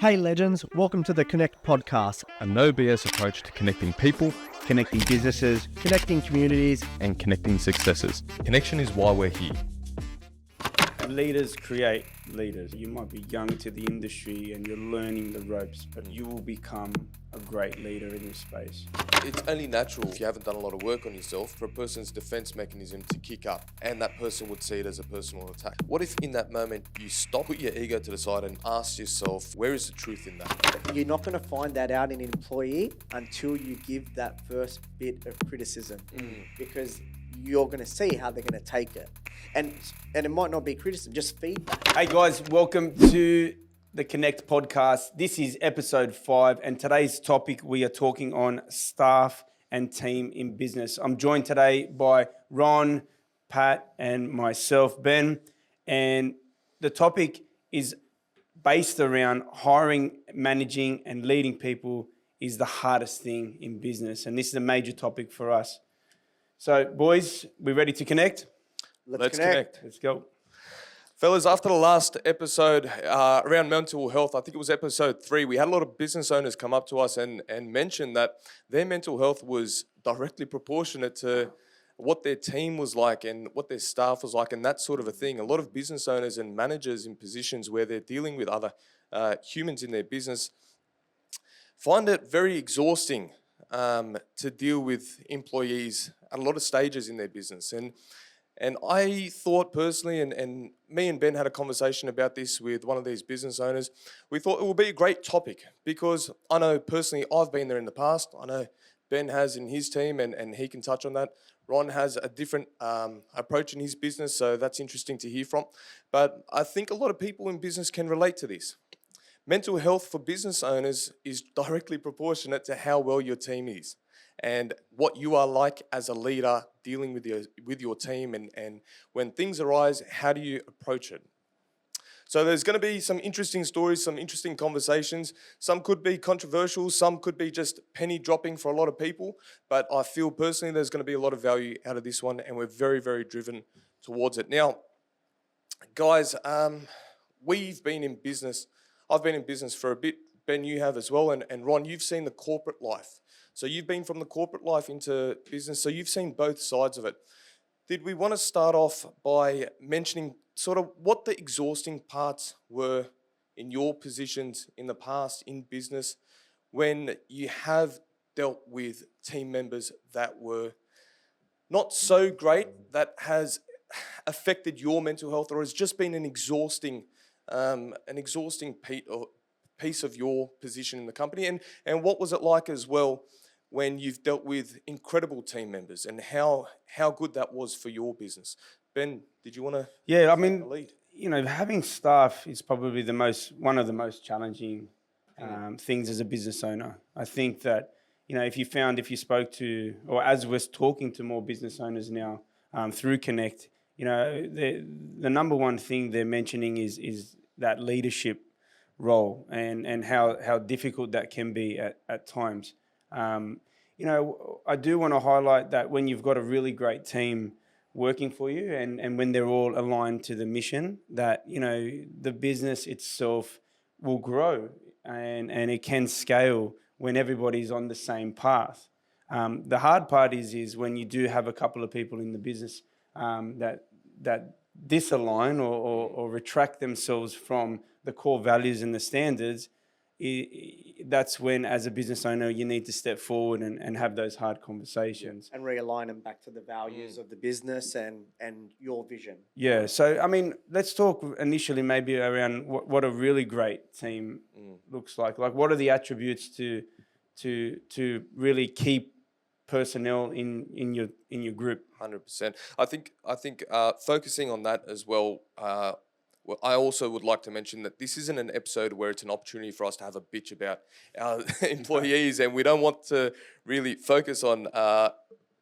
Hey legends, welcome to the Connect podcast, A no BS approach to connecting people, connecting businesses, connecting communities. and connecting successes. Connection is why we're here. Leaders create leaders. You might be young to the industry and you're learning the ropes, but you will become a great leader in this space. It's only natural, if you haven't done a lot of work on yourself, for a person's defense mechanism to kick up, and that person would see it as a personal attack. What if in that moment you stop, put your ego to the side and ask yourself, where is the truth in that? You're not going to find that out in an employee until you give that first bit of criticism, because you're going to see how they're going to take it. And it might not be criticism, just feedback. Hey guys, welcome to the Connect podcast. This is episode 5, and today's topic we are talking on staff and team in business. I'm joined today by Ron, Pat, and myself, Ben. And the topic is based around hiring, managing, and leading people is the hardest thing in business. And this is a major topic for us. So, boys, we ready to connect? Let's connect. Let's go. Fellas, after the last episode around mental health, I think it was episode 3, we had a lot of business owners come up to us and mention that their mental health was directly proportionate to what their team was like and what their staff was like and that sort of a thing. A lot of business owners and managers in positions where they're dealing with other humans in their business find it very exhausting to deal with employees at a lot of stages in their business. And I thought personally, and me and Ben had a conversation about this with one of these business owners, we thought it would be a great topic because I know personally I've been there in the past. I know Ben has in his team and he can touch on that. Ron has a different approach in his business, so that's interesting to hear from. But I think a lot of people in business can relate to this. Mental health for business owners is directly proportionate to how well your team is and what you are like as a leader dealing with your team, and when things arise, how do you approach it? So there's going to be some interesting stories, some interesting conversations. Some could be controversial, some could be just penny dropping for a lot of people, but I feel personally there's going to be a lot of value out of this one, and we're very, very driven towards it. Now, guys, we've been in business. I've been in business for a bit. Ben, you have as well, and Ron, you've seen the corporate life. So you've been from the corporate life into business, so you've seen both sides of it. Did we want to start off by mentioning sort of what the exhausting parts were in your positions in the past in business when you have dealt with team members that were not so great, that has affected your mental health, or has just been an exhausting piece of your position in the company? And what was it like as well when you've dealt with incredible team members and how good that was for your business? Ben, did you want to lead? You know, having staff is probably one of the most challenging things as a business owner. I think that, you know, if you spoke to, or as we're talking to more business owners now through Connect, you know, the number one thing they're mentioning is that leadership role and how difficult that can be at times. You know, I do want to highlight that when you've got a really great team working for you and when they're all aligned to the mission, that, you know, the business itself will grow and it can scale when everybody's on the same path. The hard part is when you do have a couple of people in the business that disalign or retract themselves from the core values and the standards. That's when, as a business owner, you need to step forward and have those hard conversations. And realign them back to the values of the business and your vision. Yeah, so, I mean, let's talk initially maybe around what a really great team looks like. Like, what are the attributes to really keep personnel in your group? 100%. I think focusing on that as well. Well, I also would like to mention that this isn't an episode where it's an opportunity for us to have a bitch about our employees, and we don't want to really focus on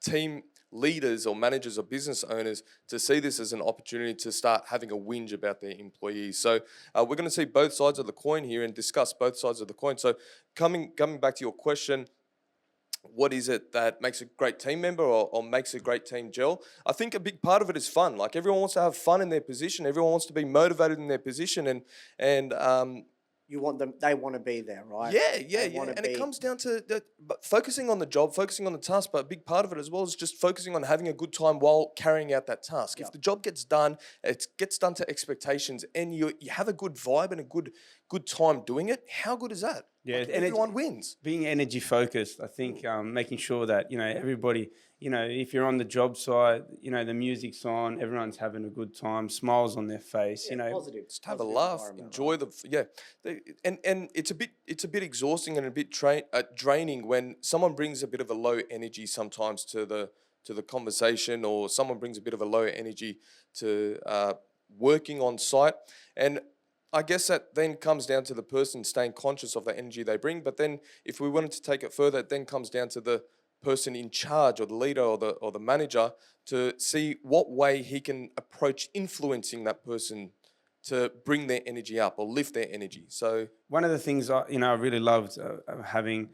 team leaders or managers or business owners to see this as an opportunity to start having a whinge about their employees. So we're going to see both sides of the coin here and discuss both sides of the coin. So coming back to your question, what is it that makes a great team member or makes a great team gel? I think a big part of it is fun. Like, everyone wants to have fun in their position. Everyone wants to be motivated in their position. And you want them, they want to be there, right? Yeah. wanna And it be- comes down to but focusing on the job, focusing on the task, but a big part of it as well is just focusing on having a good time while carrying out that task. Yeah. If the job gets done, it gets done to expectations, and you have a good vibe and a good time doing it, how good is that? Yeah, Like, and it's- everyone wins. Being energy focused, I think making sure that, everybody, if you're on the job site, the music's on, everyone's having a good time, smiles on their face, Positive. Just have a positive laugh, environment, enjoy and it's a bit exhausting and a bit draining when someone brings a bit of a low energy sometimes to the conversation, or someone brings a bit of a low energy to working on site. And I guess that then comes down to the person staying conscious of the energy they bring. But then if we wanted to take it further, it then comes down to the person in charge, or the leader, or the manager, to see what way he can approach influencing that person to bring their energy up or lift their energy. So one of the things I really loved having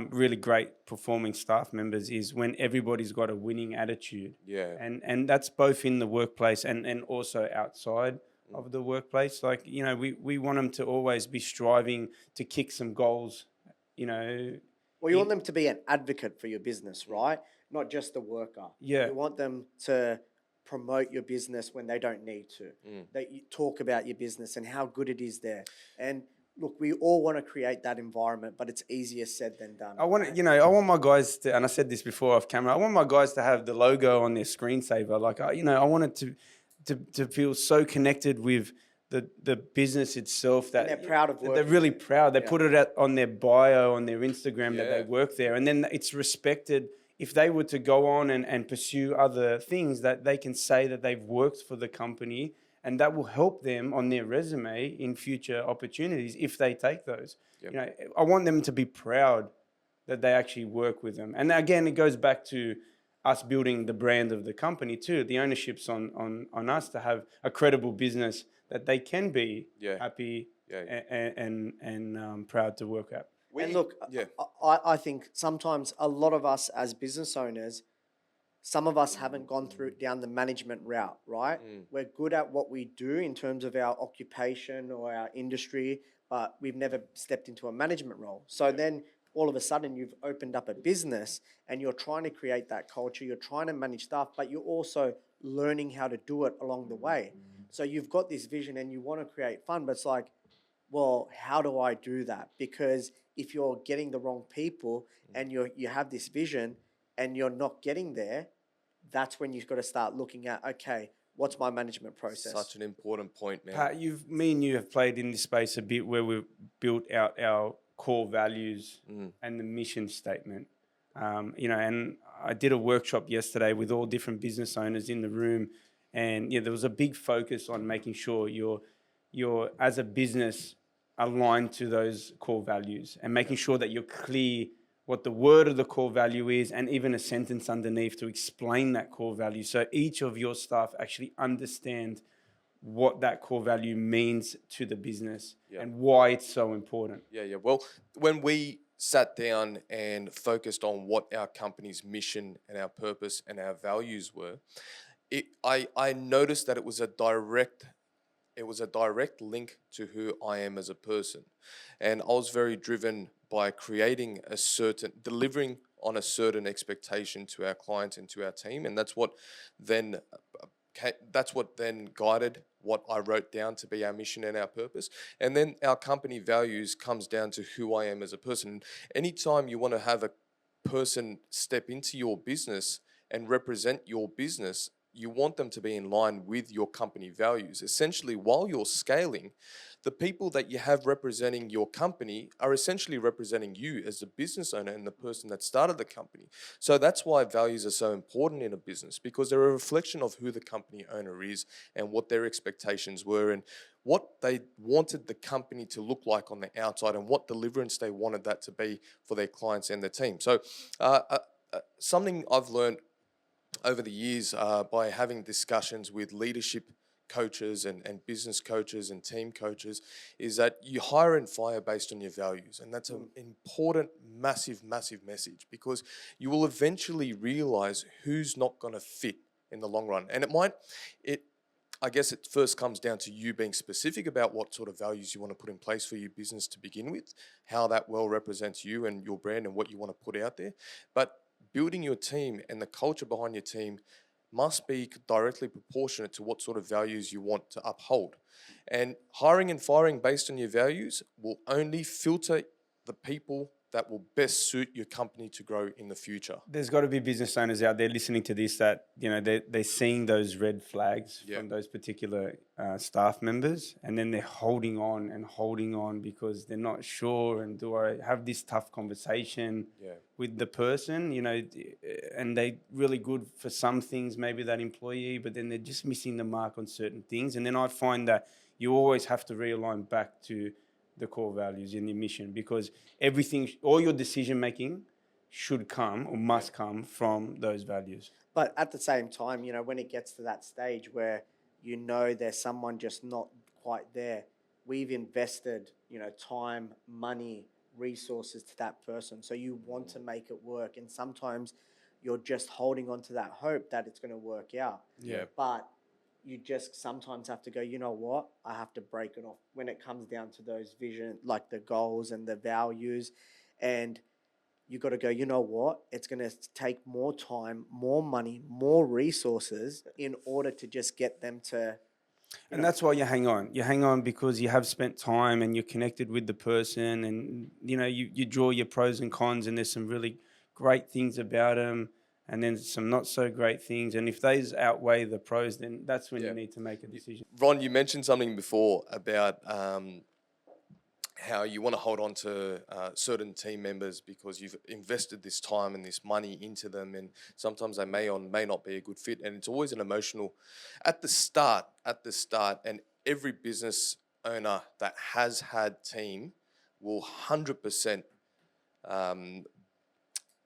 really great performing staff members is when everybody's got a winning attitude. Yeah. And that's both in the workplace and also outside of the workplace. Like, we want them to always be striving to kick some goals, Well, you want them to be an advocate for your business, right? Not just the worker. Yeah. You want them to promote your business when they don't need to. That you talk about your business and how good it is there. And look, we all want to create that environment, but it's easier said than done. I want I want my guys to, and I said this before off camera, I want my guys to have the logo on their screensaver. Like, I want it to feel so connected with the business itself that they're proud of they're working really proud. They Yeah. put it out on their bio, on their Instagram, that they Yeah. work there. And then it's respected. If they were to go on and pursue other things, that they can say that they've worked for the company, and that will help them on their resume in future opportunities if they take those. Yep. I want them to be proud that they actually work with them. And again, it goes back to us building the brand of the company too. The ownership's on us to have a credible business that they can be happy and proud to work at. And look, I think sometimes a lot of us as business owners, some of us haven't gone down the management route, right? We're good at what we do in terms of our occupation or our industry, but we've never stepped into a management role. So then all of a sudden you've opened up a business and you're trying to create that culture, you're trying to manage staff, but you're also learning how to do it along the way. So you've got this vision and you want to create fun, but it's like, well, how do I do that? Because if you're getting the wrong people and you have this vision and you're not getting there, that's when you've got to start looking at, okay, what's my management process? Such an important point, man. Pat, me and you have played in this space a bit where we've built out our core values and the mission statement. And I did a workshop yesterday with all different business owners in the room, and there was a big focus on making sure you're as a business aligned to those core values, and making sure that you're clear what the word of the core value is, and even a sentence underneath to explain that core value, so each of your staff actually understand what that core value means to the business and why it's so important. Yeah. Well, when we sat down and focused on what our company's mission and our purpose and our values were, I noticed that it was a direct link to who I am as a person. And I was very driven by delivering on a certain expectation to our clients and to our team. And that's what then guided what I wrote down to be our mission and our purpose. And then our company values comes down to who I am as a person. Anytime you want to have a person step into your business and represent your business, you want them to be in line with your company values. Essentially, while you're scaling, the people that you have representing your company are essentially representing you as the business owner and the person that started the company. So that's why values are so important in a business, because they're a reflection of who the company owner is and what their expectations were and what they wanted the company to look like on the outside and what deliverance they wanted that to be for their clients and their team. So something I've learned over the years by having discussions with leadership coaches and business coaches and team coaches is that you hire and fire based on your values. And that's an important, massive message, because you will eventually realize who's not going to fit in the long run. And I guess it first comes down to you being specific about what sort of values you want to put in place for your business to begin with, how that well represents you and your brand and what you want to put out there. But building your team and the culture behind your team must be directly proportionate to what sort of values you want to uphold. And hiring and firing based on your values will only filter the people that will best suit your company to grow in the future. There's got to be business owners out there listening to this that, you know, they're seeing those red flags from those particular staff members, and then they're holding on because they're not sure, and do I have this tough conversation with the person, you know, and they're really good for some things, maybe that employee, but then they're just missing the mark on certain things. And then I find that you always have to realign back to the core values in your mission, because everything, all your decision making should come or must come from those values. But at the same time, you know, when it gets to that stage where you know there's someone just not quite there, we've invested, you know, time, money, resources to that person. So you want to make it work. And sometimes you're just holding on to that hope that it's going to work out. Yeah. But you just sometimes have to go, you know what, I have to break it off when it comes down to those vision, like the goals and the values. And you got to go, you know what, it's going to take more time, more money, more resources in order to just get them to. And that's why you hang on. You hang on because you have spent time and you're connected with the person, and, you know, you draw your pros and cons, and there's some really great things about them, and then some not so great things. And if those outweigh the pros, then that's when you need to make a decision. Ron, you mentioned something before about how you want to hold on to certain team members because you've invested this time and this money into them, and sometimes they may or may not be a good fit. And it's always an emotional at the start, and every business owner that has had team will 100%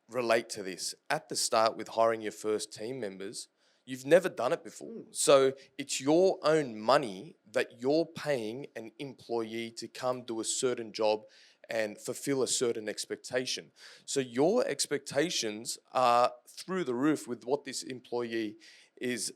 relate to this. At the start with hiring your first team members, you've never done it before. So it's your own money that you're paying an employee to come do a certain job and fulfill a certain expectation. So your expectations are through the roof with what this employee is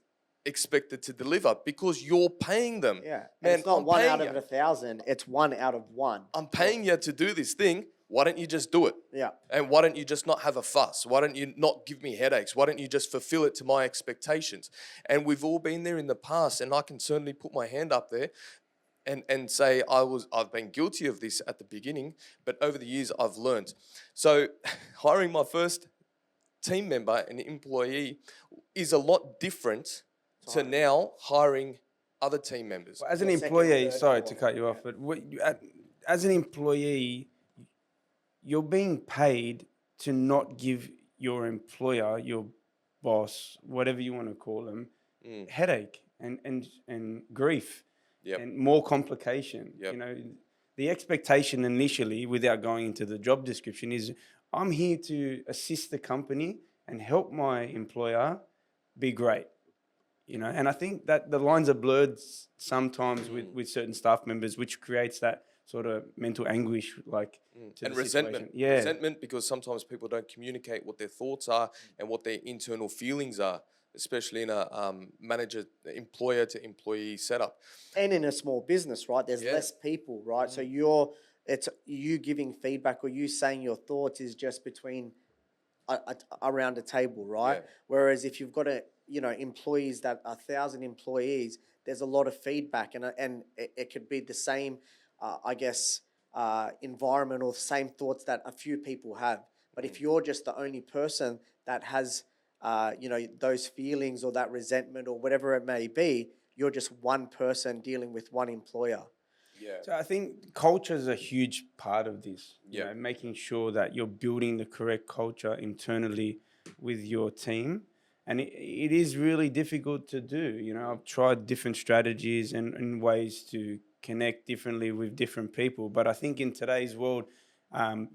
expected to deliver because you're paying them. Yeah, Man, and it's not I'm one paying out of you. 1,000, it's 1 out of 1. I'm paying you to do this thing. Why don't you just do it? Yeah. And why don't you just not have a fuss? Why don't you not give me headaches? Why don't you just fulfill it to my expectations? And we've all been there in the past, and I can certainly put my hand up there and say I've been guilty of this at the beginning, but over the years I've learned. So hiring my first team member, an employee, is a lot different to now hiring other team members. As an employee, sorry to cut you off, but as an employee, you're being paid to not give your employer, your boss, whatever you want to call them, headache and grief and more complication. You know, the expectation initially, without going into the job description, is I'm here to assist the company and help my employer be great. You know, and I think that the lines are blurred sometimes with certain staff members, which creates that sort of mental anguish, like to and the resentment. situation. Yeah, Resentment, because sometimes people don't communicate what their thoughts are and what their internal feelings are, especially in a employer to employee setup. And in a small business, right? There's less people, right? So it's you giving feedback or you saying your thoughts is just between around a table, right? Yeah. Whereas if you've got employees that are 1,000 employees, there's a lot of feedback, and it could be the same, environment or the same thoughts that a few people have. But if you're just the only person that has, those feelings or that resentment or whatever it may be, you're just one person dealing with one employer. Yeah. So I think culture is a huge part of this. You know, making sure that you're building the correct culture internally with your team. And it is really difficult to do. You know, I've tried different strategies and ways to connect differently with different people. But I think in today's world,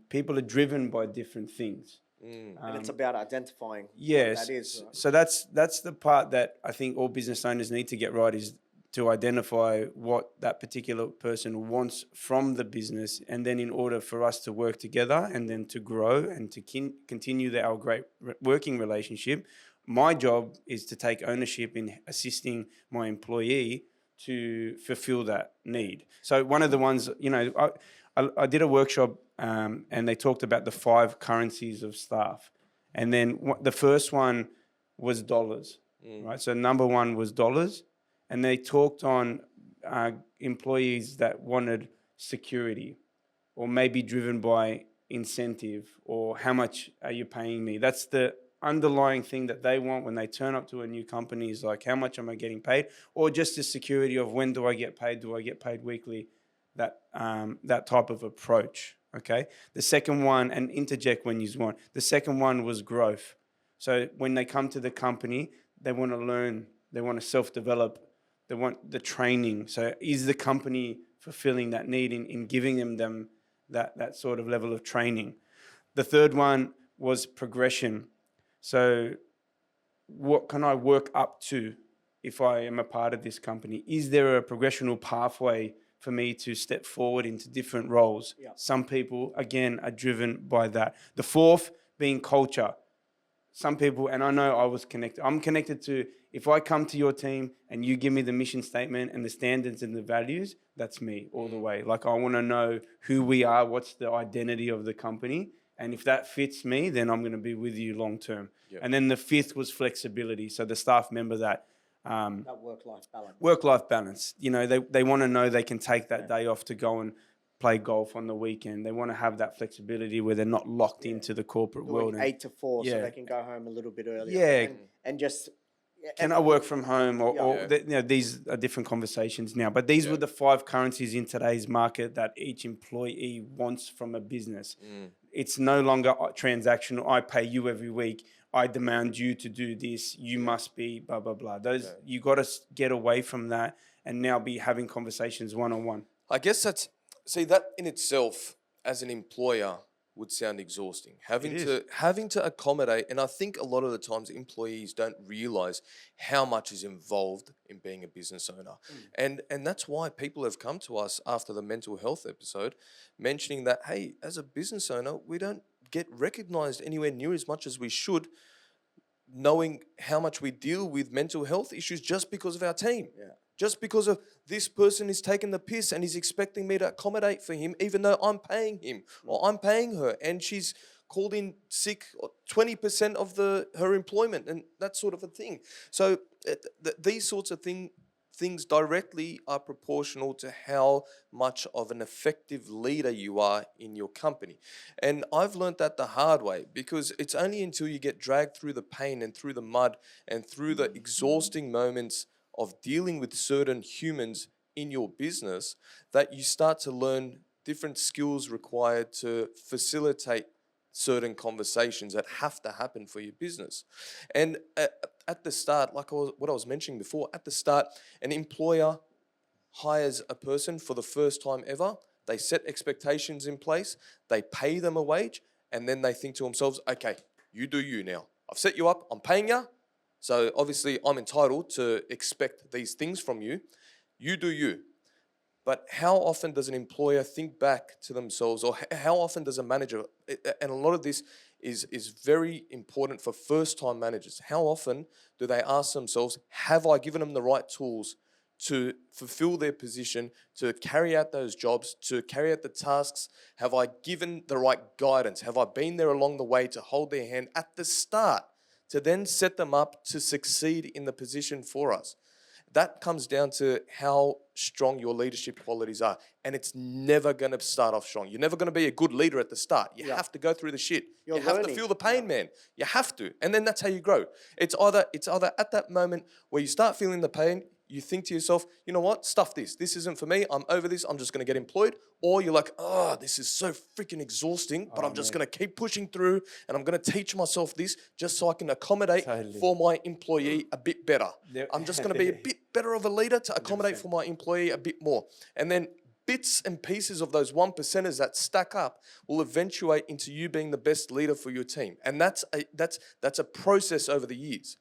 people are driven by different things. And it's about identifying Yes. what that is. Right? So that's the part that I think all business owners need to get right, is to identify what that particular person wants from the business. And then in order for us to work together and then to grow and to continue our great working relationship, my job is to take ownership in assisting my employee to fulfill that need. So one of the ones, I did a workshop and they talked about the 5 currencies of staff. And then the first one was dollars, right? So number 1 was dollars. And they talked on employees that wanted security or maybe driven by incentive or how much are you paying me? That's the underlying thing that they want when they turn up to a new company is like, how much am I getting paid? Or just the security of when do I get paid? Do I get paid weekly? That type of approach, okay? The second one, and interject when you want, the second one was growth. So when they come to the company, they want to learn, they want to self-develop, they want the training. So is the company fulfilling that need in giving them that sort of level of training? The third one was progression. So what can I work up to if I am a part of this company? Is there a progressional pathway for me to step forward into different roles? Yeah. Some people, again, are driven by that. The fourth being culture. Some people, and I know I was connected, I'm connected to, if I come to your team and you give me the mission statement and the standards and the values, that's me all the way. Like, I want to know who we are, what's the identity of the company. And if that fits me, then I'm going to be with you long term. Yep. And then the fifth was flexibility. So the staff member that work-life balance. Work-life balance. You know, they want to know they can take that day off to go and play golf on the weekend. They want to have that flexibility where they're not locked into the corporate world. 8 to 4, so they can go home a little bit earlier. Yeah. And just... Can I work from home? Or these are different conversations now. But these were the 5 currencies in today's market that each employee wants from a business. It's no longer transactional. I pay you every week. I demand you to do this. You must be blah, blah, blah. You got to get away from that and now be having conversations one-on-one. I guess that in itself, as an employer, would sound exhausting. Having to accommodate, and I think a lot of the times employees don't realize how much is involved in being a business owner. And that's why people have come to us after the mental health episode mentioning that, hey, as a business owner, we don't get recognized anywhere near as much as we should, knowing how much we deal with mental health issues just because of our team. Just because of this person is taking the piss and he's expecting me to accommodate for him, even though I'm paying him or I'm paying her, and she's called in sick 20% of her employment and that sort of a thing. So these sorts of things directly are proportional to how much of an effective leader you are in your company. And I've learned that the hard way, because it's only until you get dragged through the pain and through the mud and through the exhausting moments of dealing with certain humans in your business that you start to learn different skills required to facilitate certain conversations that have to happen for your business. And at the start, like what I was mentioning before, at the start, an employer hires a person for the first time ever. They set expectations in place, they pay them a wage, and then they think to themselves, okay, you do you now. I've set you up, I'm paying you. So obviously I'm entitled to expect these things from you. You do you. But how often does an employer think back to themselves, or how often does a manager, and a lot of this is very important for first-time managers, how often do they ask themselves, have I given them the right tools to fulfill their position, to carry out those jobs, to carry out the tasks? Have I given the right guidance? Have I been there along the way to hold their hand at the start, to then set them up to succeed in the position for us? That comes down to how strong your leadership qualities are. And it's never going to start off strong. You're never going to be a good leader at the start. You have to go through the shit. You have to feel the pain, man. You have to. And then that's how you grow. It's either at that moment where you start feeling the pain, you think to yourself, you know what, stuff this. This isn't for me. I'm over this. I'm just going to get employed. Or you're like, oh, this is so freaking exhausting, but I'm just going to keep pushing through, and I'm going to teach myself this just so I can accommodate for my employee a bit better. I'm just going to be a bit better of a leader to accommodate 100%. For my employee a bit more. And then bits and pieces of those 1%ers that stack up will eventuate into you being the best leader for your team. And that's a process over the years.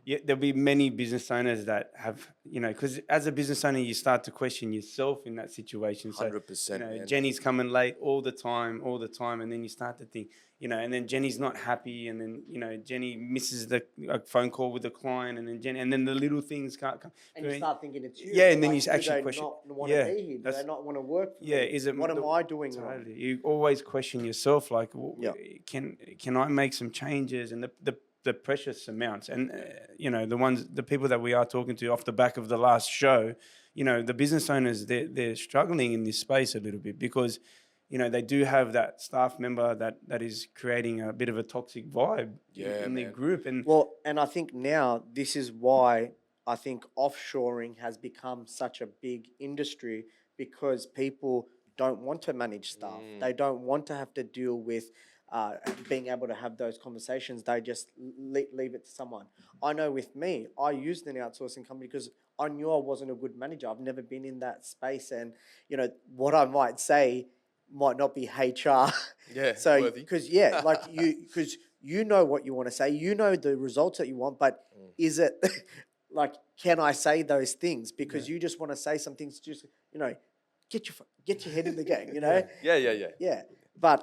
Yeah, there'll be many business owners that have, because as a business owner, you start to question yourself in that situation. So, 100%, man. Jenny's coming late all the time, and then you start to think, and then Jenny's not happy, and then Jenny misses the phone call with the client, and then the little things can't come. And you start thinking it's you. Yeah, and then like, you actually do they question. not want to be here? Do they not want to work for me? Is it what am I doing wrong? totally. You always question yourself, like, Yeah. can I make some changes? And the pressure surmounts, and the people that we are talking to off the back of the last show, the business owners, they're struggling in this space a little bit because they do have that staff member that is creating a bit of a toxic vibe in the group. And I think now this is why I think offshoring has become such a big industry, because people don't want to manage staff. They don't want to have to deal with being able to have those conversations. They just leave it to someone. I know with me, I used an outsourcing company because I knew I wasn't a good manager. I've never been in that space, and what I might say might not be HR. Yeah, so worthy. because you know what you want to say, you know the results that you want, but is it like, can I say those things? Because you just want to say some things, just get your head in the game, Yeah. But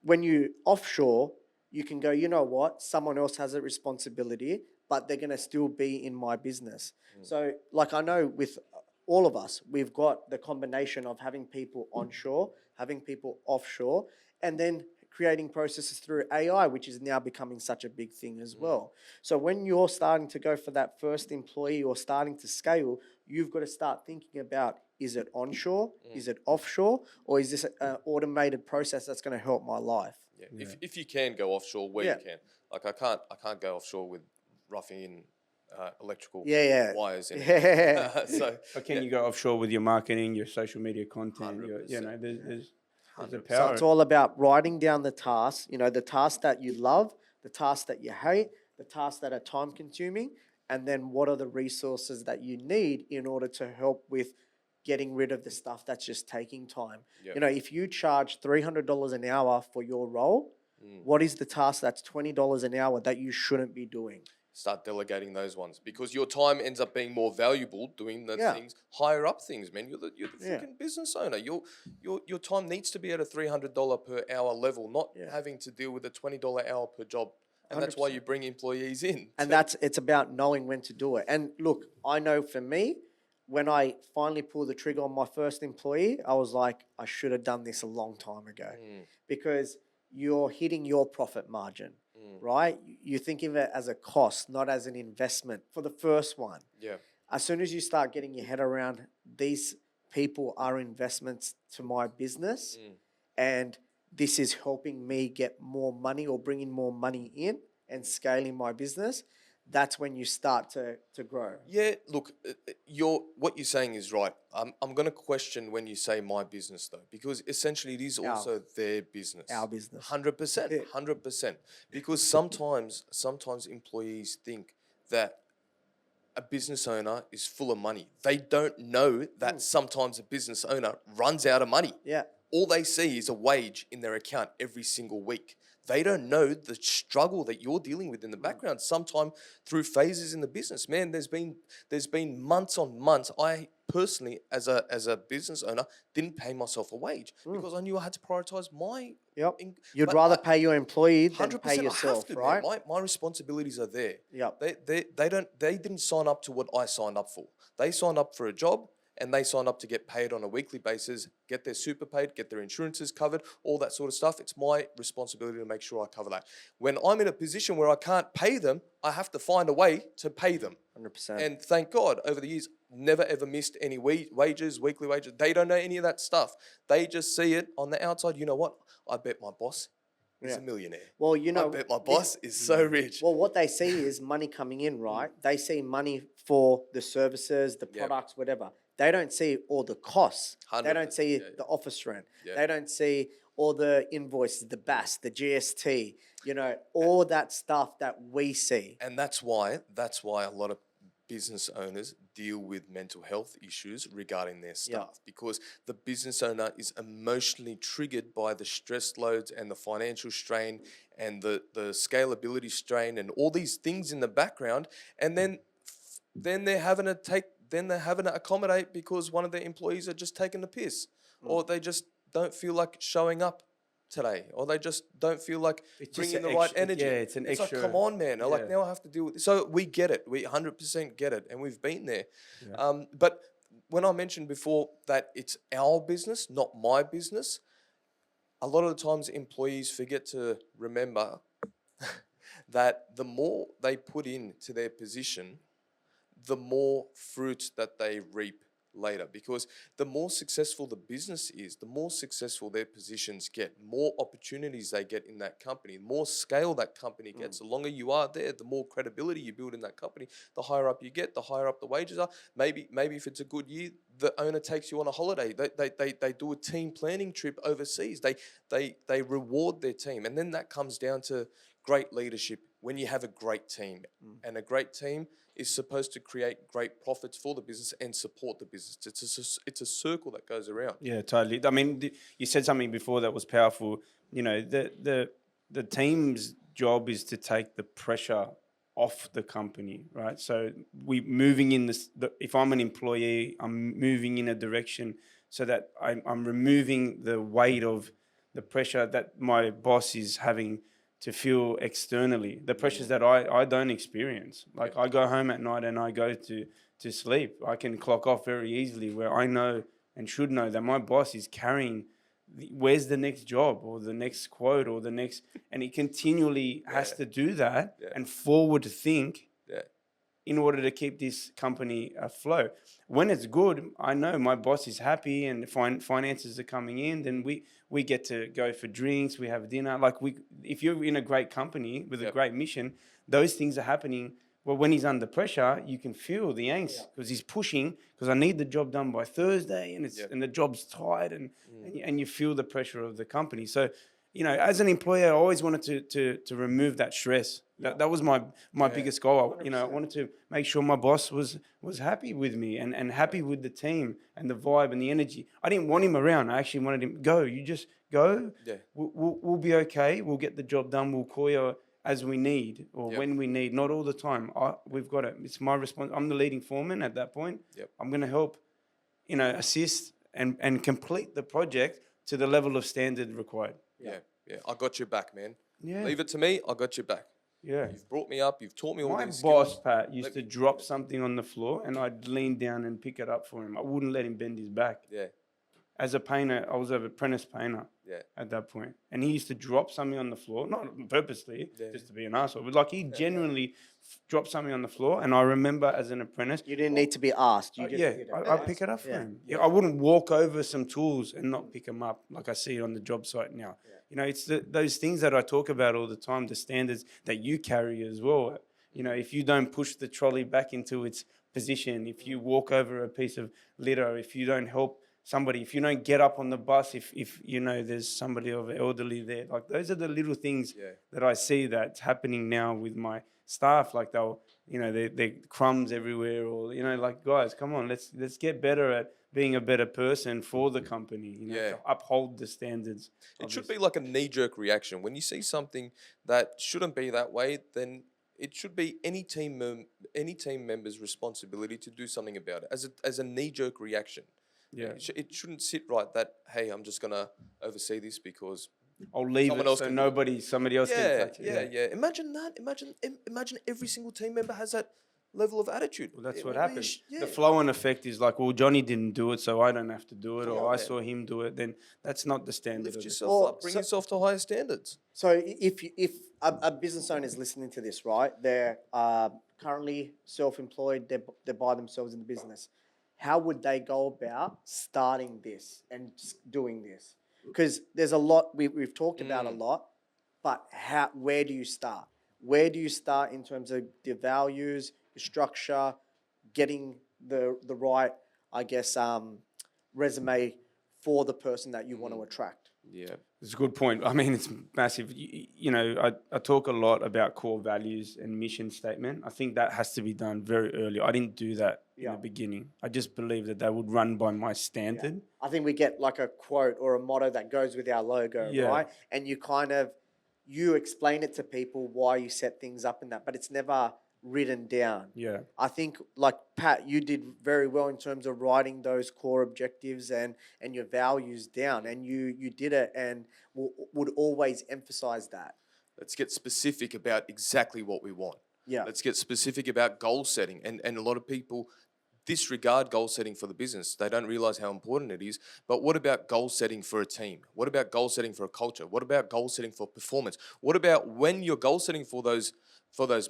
when you offshore, you can go, you know what, someone else has a responsibility, but they're going to still be in my business. So like, I know with all of us, we've got the combination of having people onshore, having people offshore, and then creating processes through AI, which is now becoming such a big thing as well. So when you're starting to go for that first employee or starting to scale, you've got to start thinking about, is it onshore, is it offshore, or is this an automated process that's going to help my life? Yeah. If you can go offshore, where you can. Like I can't go offshore with roughing in electrical wires in it. So, but can you go offshore with your marketing, your social media content? There's a power. So it's all about writing down the tasks, the tasks that you love, the tasks that you hate, the tasks that are time consuming, and then what are the resources that you need in order to help with getting rid of the stuff that's just taking time. Yep. If you charge $300 an hour for your role, what is the task that's $20 an hour that you shouldn't be doing? Start delegating those ones, because your time ends up being more valuable doing the things, higher up things, man. You're the freaking business owner. Your time needs to be at a $300 per hour level, not having to deal with a $20 hour per job. And 100%. That's why you bring employees in. And it's about knowing when to do it. And look, I know for me, when I finally pulled the trigger on my first employee, I was like, I should have done this a long time ago, because you're hitting your profit margin, right? You think of it as a cost, not as an investment for the first one. Yeah. As soon as you start getting your head around, these people are investments to my business, and this is helping me get more money or bringing more money in and scaling my business, that's when you start to grow. Yeah, look, what you're saying is right. I'm going to question when you say my business, though, because essentially it is also their business. Our business. 100%, 100%. Because sometimes employees think that a business owner is full of money. They don't know that sometimes a business owner runs out of money. Yeah. All they see is a wage in their account every single week. They don't know the struggle that you're dealing with in the background, sometime through phases in the business. Man, there's been months on months. I personally, as a business owner, didn't pay myself a wage because I knew I had to prioritize my. Yep. You'd rather pay your employee than pay 100% yourself, I have to, right? Man. My responsibilities are there. Yep. They didn't sign up to what I signed up for. They signed up for a job, and they sign up to get paid on a weekly basis, get their super paid, get their insurances covered, all that sort of stuff. It's my responsibility to make sure I cover that. When I'm in a position where I can't pay them, I have to find a way to pay them. 100%. And thank God, over the years, never ever missed any wages, weekly wages. They don't know any of that stuff. They just see it on the outside. You know what? I bet my boss is a millionaire. Well, I bet my boss is so rich. Well, what they see is money coming in, right? They see money for the services, the products, whatever. They don't see all the costs. They don't see the office rent. They don't see all the invoices, the BAS, the GST, all that stuff that we see. And that's why a lot of business owners deal with mental health issues regarding their staff, because the business owner is emotionally triggered by the stress loads and the financial strain and the scalability strain and all these things in the background, and then they're having to accommodate because one of their employees are just taking the piss, or they just don't feel like showing up today, or they just don't feel like bringing the right energy. Yeah, it's an extra. Like, come on, man. Like, now I have to deal with this. So we get it. We 100% get it. And we've been there. But when I mentioned before that it's our business, not my business, a lot of the times employees forget to remember that the more they put into their position, the more fruit that they reap later, because the more successful the business is, the more successful their positions get, more opportunities they get in that company, the more scale that company gets. The longer you are there, the more credibility you build in that company, the higher up you get, the higher up the wages are. Maybe if it's a good year, the owner takes you on a holiday. They do a team planning trip overseas. They reward their team, and then that comes down to great leadership when you have a great team. And a great team is supposed to create great profits for the business and support the business. It's a circle that goes around. Yeah, totally. I mean, you said something before that was powerful. You know, the team's job is to take the pressure off the company, right? So we moving in this. If I'm an employee, I'm moving in a direction so that I'm removing the weight of the pressure that my boss is having to feel externally, the pressures that I don't experience. Like, I go home at night and I go to sleep. I can clock off very easily, where I know and should know that my boss is carrying where's the next job or the next quote or the next, and he continually has to do that and forward think in order to keep this company afloat. When it's good, I know my boss is happy and finances are coming in, then we get to go for drinks, we have dinner. Like, if you're in a great company with a great mission, those things are happening. Well, when he's under pressure, you can feel the angst because he's pushing, because I need the job done by Thursday, and and the job's tight, and you feel the pressure of the company. So, you know, as an employer, I always wanted to remove that stress. That was my biggest goal. You know, I wanted to make sure my boss was happy with me and happy with the team and the vibe and the energy. I didn't want him around. I actually wanted him, go. You just go. Yeah. We'll be okay. We'll get the job done. We'll call you as we need or when we need. Not all the time. We've got it. It's my response. I'm the leading foreman at that point. I'm going to help, you know, assist and complete the project to the level of standard required. Yeah. I got your back, man. Yeah. Leave it to me. I got your back. Yeah. You've brought me up. You've taught me all My these boss, skills. Pat, used to drop something on the floor and I'd lean down and pick it up for him. I wouldn't let him bend his back. Yeah. As a painter, I was an apprentice painter at that point. And he used to drop something on the floor, not purposely, just to be an asshole, but like he genuinely dropped something on the floor. And I remember as an apprentice... You didn't need to be asked. You just did it. I'd pick it up for him. I wouldn't walk over some tools and not pick them up like I see it on the job site now. You know, it's those things that I talk about all the time, the standards that you carry as well. You know, if you don't push the trolley back into its position, if you walk over a piece of litter, if you don't help somebody, if you don't get up on the bus, if you know there's somebody of elderly there, like those are the little things that I see that's happening now with my staff. Like they crumbs everywhere, or you know, like, guys, come on, let's get better at being a better person for the company. You know, to uphold the standards. It should be like a knee-jerk reaction when you see something that shouldn't be that way. Then it should be any team member's responsibility to do something about it as a knee-jerk reaction. Yeah, it shouldn't sit right that, hey, I'm just gonna oversee this because I'll leave it so somebody else can touch it. Yeah. Imagine that. Imagine every single team member has that level of attitude. Well, that's what happens. The flow-on effect is like, well, Johnny didn't do it, so I don't have to do it, or I saw him do it. Then that's not the standard. Lift yourself up. Bring yourself to higher standards. So if a business owner is listening to this, right? They're currently self-employed. They're by themselves in the business. How would they go about starting this and doing this? Because there's a lot, we've talked about a lot, but where do you start? Where do you start in terms of the values, the structure, getting the right, I guess, resume for the person that you want to attract? Yeah. It's a good point. I mean, it's massive. I talk a lot about core values and mission statement. I think that has to be done very early. I didn't do that in the beginning. I just believe that they would run by my standard. I think we get like a quote or a motto that goes with our logo, right? And you explain it to people why you set things up in that, but it's never written down. Yeah. I think, like Pat, you did very well in terms of writing those core objectives and your values down, and you did it and would always emphasize that. Let's get specific about exactly what we want. Yeah. Let's get specific about goal setting. And a lot of people disregard goal setting for the business. They don't realize how important it is. But what about goal setting for a team? What about goal setting for a culture? What about goal setting for performance? What about when you're goal setting for those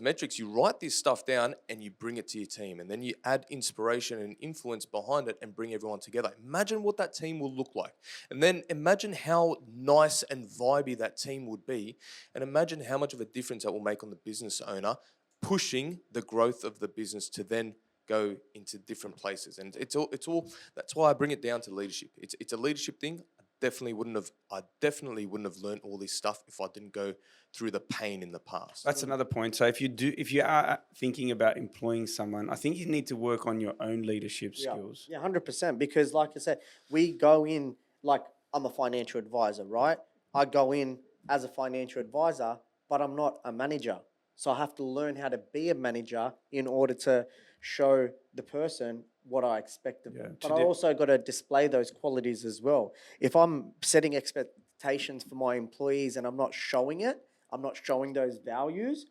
metrics, you write this stuff down and you bring it to your team, and then you add inspiration and influence behind it and bring everyone together. Imagine what that team will look like. And then imagine how nice and vibey that team would be, and imagine how much of a difference that will make on the business owner, pushing the growth of the business to then go into different places. And it's all that's why I bring it down to leadership. It's a leadership thing. I definitely wouldn't have learned all this stuff if I didn't go through the pain in the past. That's another point. So if you are thinking about employing someone, I think you need to work on your own leadership skills. Yeah, 100%. Because like I said, we go in, like I'm a financial advisor, right? I go in as a financial advisor, but I'm not a manager. So I have to learn how to be a manager in order to show the person what I expect of them. But I also got to display those qualities as well. If I'm setting expectations for my employees and I'm not showing it, I'm not showing those values,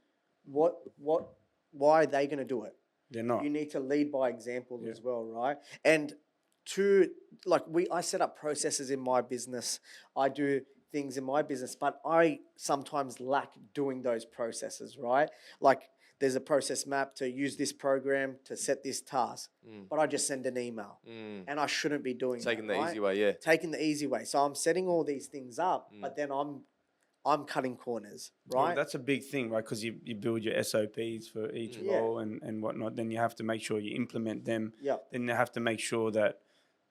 why are they going to do it? They're not. You need to lead by example as well, right? And I set up processes in my business. I do things in my business, but I sometimes lack doing those processes, right? Like there's a process map to use this program to set this task, but I just send an email and I shouldn't be doing Taking that, the easy way, yeah. Taking the easy way. So I'm setting all these things up, but then I'm cutting corners, right? Well, that's a big thing, right? Because you build your SOPs for each role and whatnot. Then you have to make sure you implement them. Yeah. Then you have to make sure that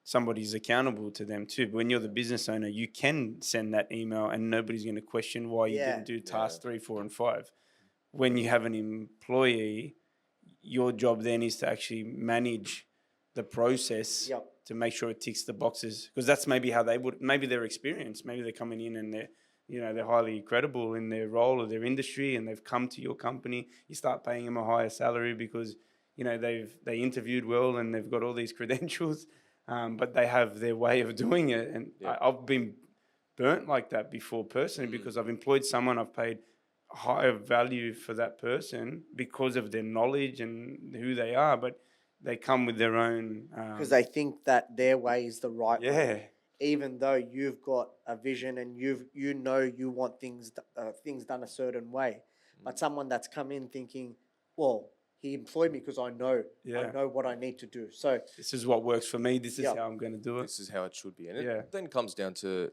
somebody's accountable to them too. But when you're the business owner, you can send that email and nobody's going to question why you didn't do task 3, 4, and 5. When you have an employee, your job then is to actually manage the process to make sure it ticks the boxes. Because that's maybe how they would, maybe they're experienced, maybe they're coming in and they're highly credible in their role or their industry, and they've come to your company. You start paying them a higher salary because they interviewed well and they've got all these credentials, but they have their way of doing it. And I've been burnt like that before personally because I've employed someone, I've paid higher value for that person because of their knowledge and who they are, but they come with their own because they think that their way is the right way, even though you've got a vision and you want things done a certain way. But someone that's come in thinking, well, he employed me because I know what I need to do. So this is what works for me. This is how I'm going to do it. This is how it should be. And it then comes down to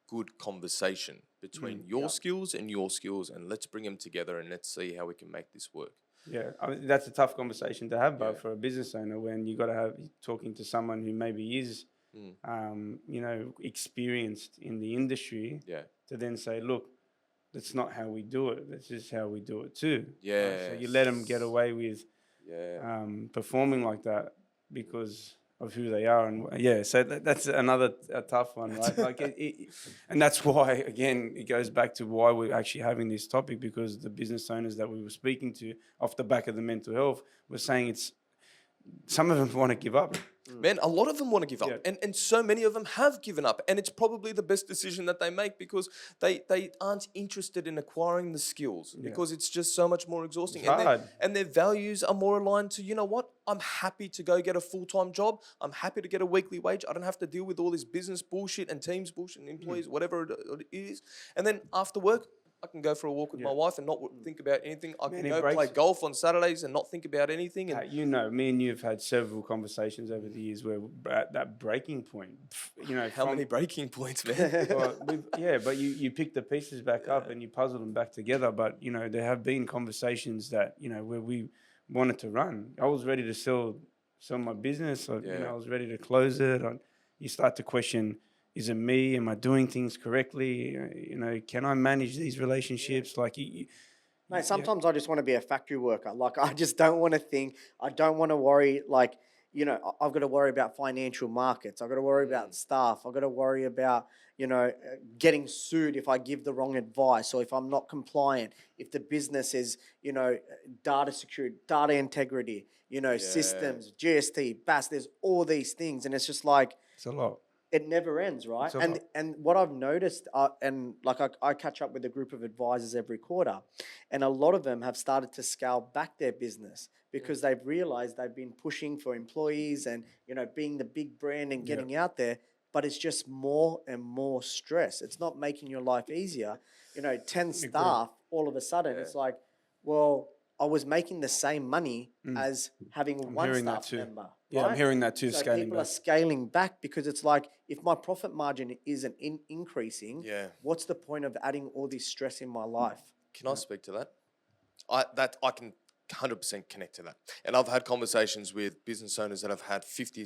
good conversation between your skills and your skills, and let's bring them together and let's see how we can make this work. Yeah, I mean, that's a tough conversation to have, but for a business owner, when you got to have talking to someone who maybe is, experienced in the industry, to then say, look, that's not how we do it. This is how we do it too. Yeah. So you let them get away with performing like that because of who they are, and so that's another tough one, right? Like, and that's why again it goes back to why we're actually having this topic, because the business owners that we were speaking to off the back of the mental health were saying some of them want to give up. Man, a lot of them want to give up. And so many of them have given up. And it's probably the best decision that they make because they aren't interested in acquiring the skills because it's just so much more exhausting. It's hard. And their values are more aligned to, you know what, I'm happy to go get a full-time job. I'm happy to get a weekly wage. I don't have to deal with all this business bullshit and teams bullshit and employees, whatever it is. And then after work, I can go for a walk with my wife and not think about anything. I can go play golf on Saturdays and not think about anything. And me and you have had several conversations over the years where at that breaking point, how many breaking points, man? But you pick the pieces back up and you puzzle them back together. But there have been conversations that where we wanted to run. I was ready to sell my business. I was ready to close it. You start to question, is it me? Am I doing things correctly? You know, can I manage these relationships? Like, Mate, sometimes I just want to be a factory worker. Like, I just don't want to think. I don't want to worry. Like, you know, I've got to worry about financial markets. I've got to worry about staff. I've got to worry about, you know, getting sued if I give the wrong advice or if I'm not compliant. If the business is, you know, data security, data integrity, you know, systems, GST, BAS. There's all these things, and it's just like it's a lot. it never ends, right? It's a And lot. and what I've noticed, and like I catch up with a group of advisors every quarter, and a lot of them have started to scale back their business because they've realized they've been pushing for employees and, you know, being the big brand and getting out there, but it's just more and more stress. It's not making your life easier. You know, 10 staff, all of a sudden, it's like, well, I was making the same money as having one hearing that staff too. member. Yeah, I'm right? hearing that too, So scaling people back. are scaling back because it's like, if my profit margin isn't increasing, what's the point of adding all this stress in my life? Can I speak to that? I can 100% connect to that. And I've had conversations with business owners that have had 50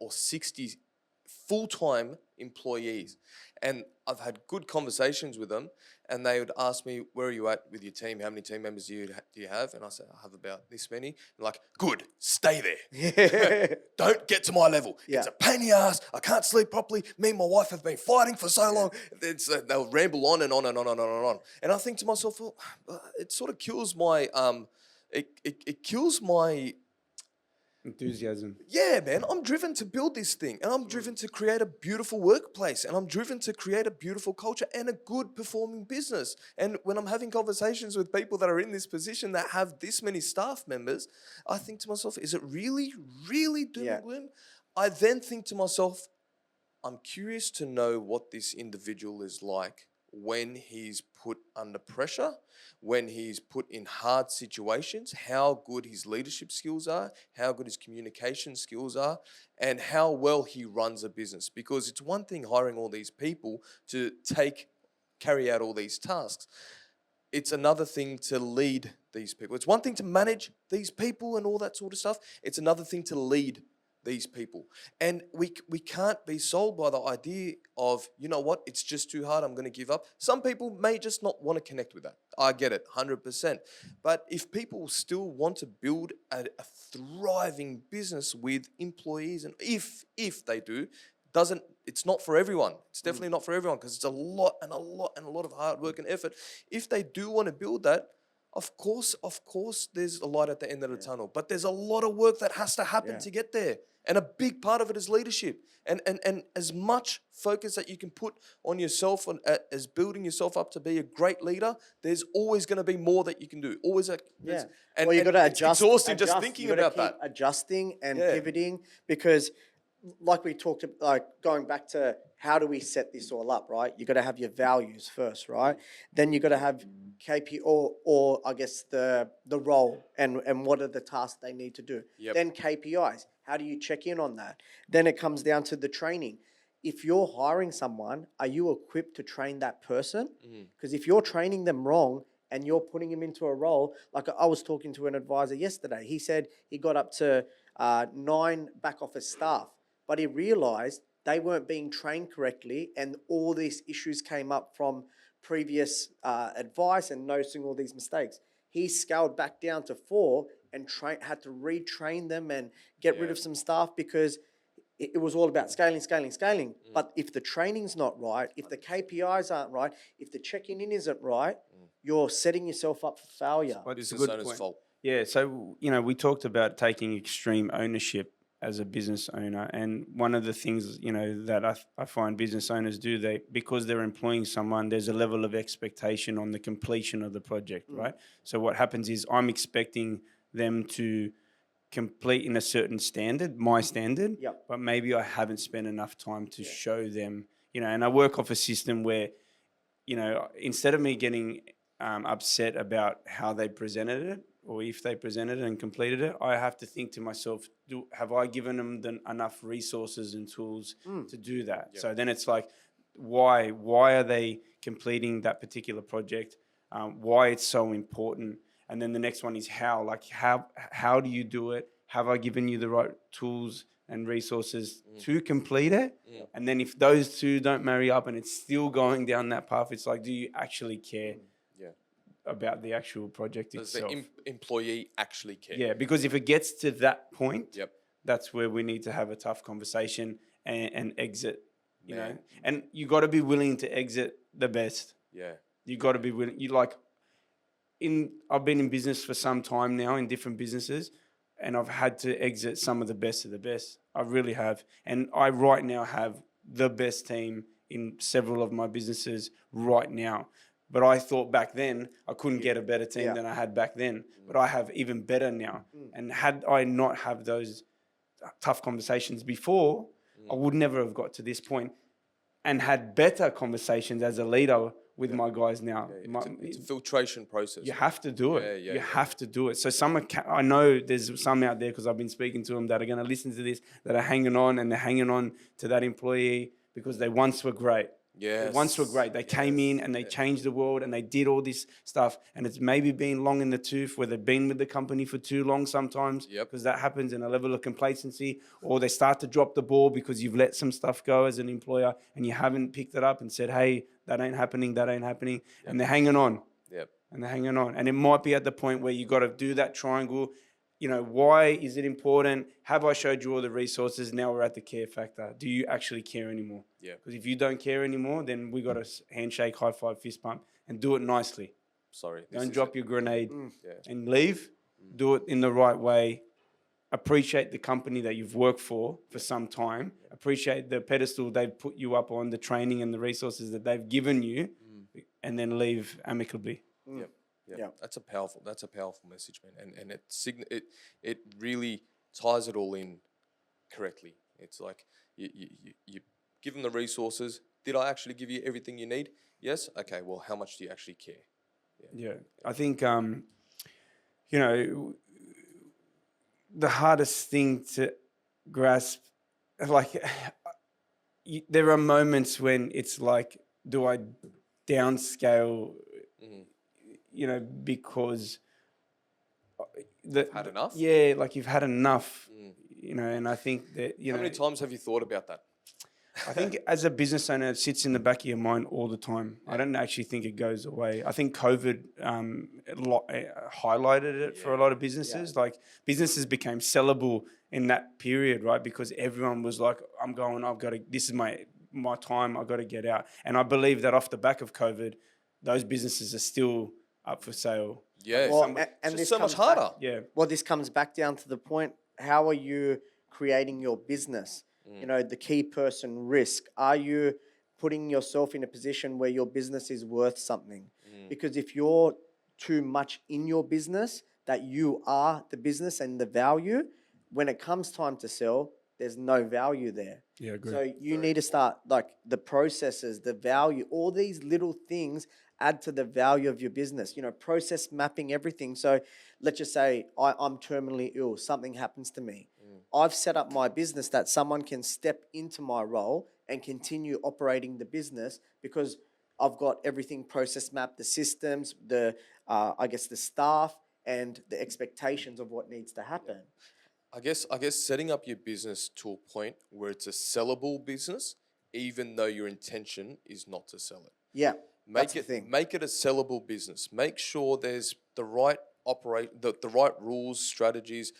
or 60 full-time employees. And I've had good conversations with them, and they would ask me, where are you at with your team? How many team members do you have? And I say, I have about this many. And like, good, stay there. Don't get to my level. It's a pain in the ass. I can't sleep properly. Me and my wife have been fighting for so long. They'll ramble on and on and on and on and on. And I think to myself, well, it sort of kills my, it kills my Enthusiasm. yeah, man, I'm driven to build this thing, and I'm driven to create a beautiful workplace, and I'm driven to create a beautiful culture and a good performing business. And when I'm having conversations with people that are in this position that have this many staff members, I think to myself, is it really, really doom and gloom? I then think to myself, I'm curious to know what this individual is like when he's put under pressure, when he's put in hard situations, how good his leadership skills are, how good his communication skills are, and how well he runs a business. Because it's one thing hiring all these people to carry out all these tasks. It's another thing to lead these people. It's one thing to manage these people and all that sort of stuff. It's another thing to lead these people. And we can't be sold by the idea of, you know what, it's just too hard, I'm going to give up. Some people may just not want to connect with that. I get it, 100%. But if people still want to build a thriving business with employees, and if they do, it's not for everyone. It's definitely not for everyone, because it's a lot of hard work and effort. If they do want to build that, of course, there's a light at the end of the tunnel. But there's a lot of work that has to happen to get there. And a big part of it is leadership. And as much focus that you can put on yourself as building yourself up to be a great leader, there's always going to be more that you can do. Always. And well, you got to adjust. It's exhausting just thinking about that. Adjusting and pivoting, because like we talked about, like going back to how do we set this all up, right? You got to have your values first, right? Then you got to have KP or I guess the role and what are the tasks they need to do. Then KPIs. How do you check in on that? Then it comes down to the training. If you're hiring someone, are you equipped to train that person? Because if you're training them wrong and you're putting him into a role, like I was talking to an advisor yesterday, he said he got up to 9 back office staff, but he realized they weren't being trained correctly, and all these issues came up from previous advice and noticing all these mistakes. He scaled back down to 4 and had to retrain them and get rid of some staff because it was all about scaling. But if the training's not right, if the KPIs aren't right, if the checking in isn't right, you're setting yourself up for failure. It's a good owner's fault. Yeah, so, you know, we talked about taking extreme ownership as a business owner. And one of the things, you know, that I find business owners do, because they're employing someone, there's a level of expectation on the completion of the project, right? So what happens is I'm expecting them to complete in a certain standard, my standard, but maybe I haven't spent enough time to show them, you know, and I work off a system where, you know, instead of me getting upset about how they presented it, or if they presented it and completed it, I have to think to myself, have I given them enough resources and tools to do that? So then it's like, why are they completing that particular project? Why it's so important? And then the next one is how. Like, how do you do it? Have I given you the right tools and resources to complete it. And then if those two don't marry up and it's still going down that path, it's like, do you actually care about the actual project Does itself? the employee actually care? Yeah, because if it gets to that point, Yep. that's where we need to have a tough conversation and exit, you know. Man. And you got to be willing to exit the best. Yeah. You got to be willing. I've been in business for some time now in different businesses, and I've had to exit some of the best of the best. I really have. And I right now have the best team in several of my businesses right now. But I thought back then I couldn't get a better team than I had back then. But I have even better now. And had I not have those tough conversations before, I would never have got to this point and had better conversations as a leader with my guys now. It's a filtration process. You have to do it. Yeah, you have to do it. So I know there's some out there, because I've been speaking to them, that are going to listen to this, that are hanging on, and they're hanging on to that employee because they once were great. Yes. They once were great. They came in and they changed the world and they did all this stuff. And it's maybe been long in the tooth, where they've been with the company for too long sometimes, because that happens in a level of complacency, or they start to drop the ball because you've let some stuff go as an employer and you haven't picked it up and said, hey, that ain't happening. And they're hanging on. Yep. And they're hanging on. And it might be at the point where you got to do that triangle. You know, why is it important? Have I showed you all the resources? Now we're at the care factor. Do you actually care anymore? Yeah. Because if you don't care anymore, then we got to handshake, high five, fist pump, and do it nicely. Sorry. Don't drop your grenade Yeah. and leave. Do it in the right way. Appreciate the company that you've worked for some time. Appreciate the pedestal they've put you up on, the training and the resources that they've given you, and then leave amicably. Yep. Yeah, that's a powerful message, man, and it really ties it all in correctly. It's like you give them the resources. Did I actually give you everything you need? Yes. Okay. Well, how much do you actually care? Yeah. I think you know, the hardest thing to grasp, like, there are moments when it's like, do I downscale? You know, because had enough? Yeah, like you've had enough, you know, and I think that, How many times have you thought about that? I think as a business owner, it sits in the back of your mind all the time. I don't actually think it goes away. I think COVID highlighted it for a lot of businesses. Like, businesses became sellable in that period, right? Because everyone was like, this is my time, I've got to get out. And I believe that off the back of COVID, those businesses are still up for sale. Yeah, Well, and this it's so much comes back- harder. Yeah. Well, this comes back down to the point, how are you creating your business? You know, the key person risk. Are you putting yourself in a position where your business is worth something? Because if you're too much in your business, that you are the business and the value, when it comes time to sell, there's no value there. Yeah, agree. So you need to start, like, the processes, the value, all these little things add to the value of your business, you know, process mapping everything. So let's just say I'm terminally ill, something happens to me. I've set up my business that someone can step into my role and continue operating the business because I've got everything process mapped, the systems, I guess the staff and the expectations of what needs to happen. I guess setting up your business to a point where it's a sellable business, even though your intention is not to sell it. Yeah. Make it a sellable business. Make sure there's the right the right rules, strategies,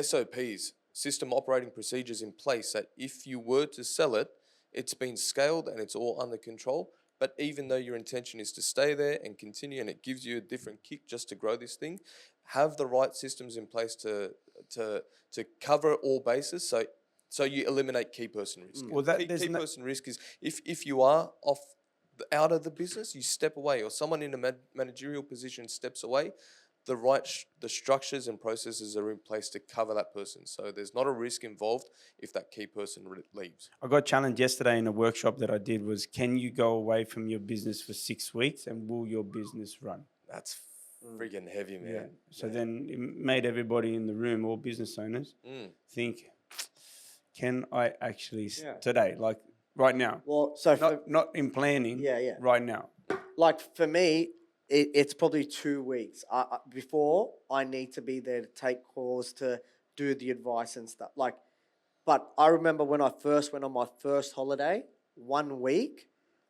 SOPs, system operating procedures in place that if you were to sell it, it's been scaled and it's all under control. But even though your intention is to stay there and continue, and it gives you a different kick just to grow this thing, have the right systems in place to cover all bases. So you eliminate key person risk. Well, Key person risk is if you are out of the business, you step away, or someone in a managerial position steps away, the structures and processes are in place to cover that person. So there's not a risk involved if that key person leaves. I got challenged yesterday in a workshop that I did was, can you go away from your business for 6 weeks and will your business run? That's friggin' heavy, man. Yeah. So then it made everybody in the room, all business owners, think, can I actually today, like right now? Well, so not in planning. Yeah. Right now. like for me, it's probably 2 weeks. Before I need to be there to take calls, to do the advice and stuff. Like But I remember when I first went on my first holiday, 1 week,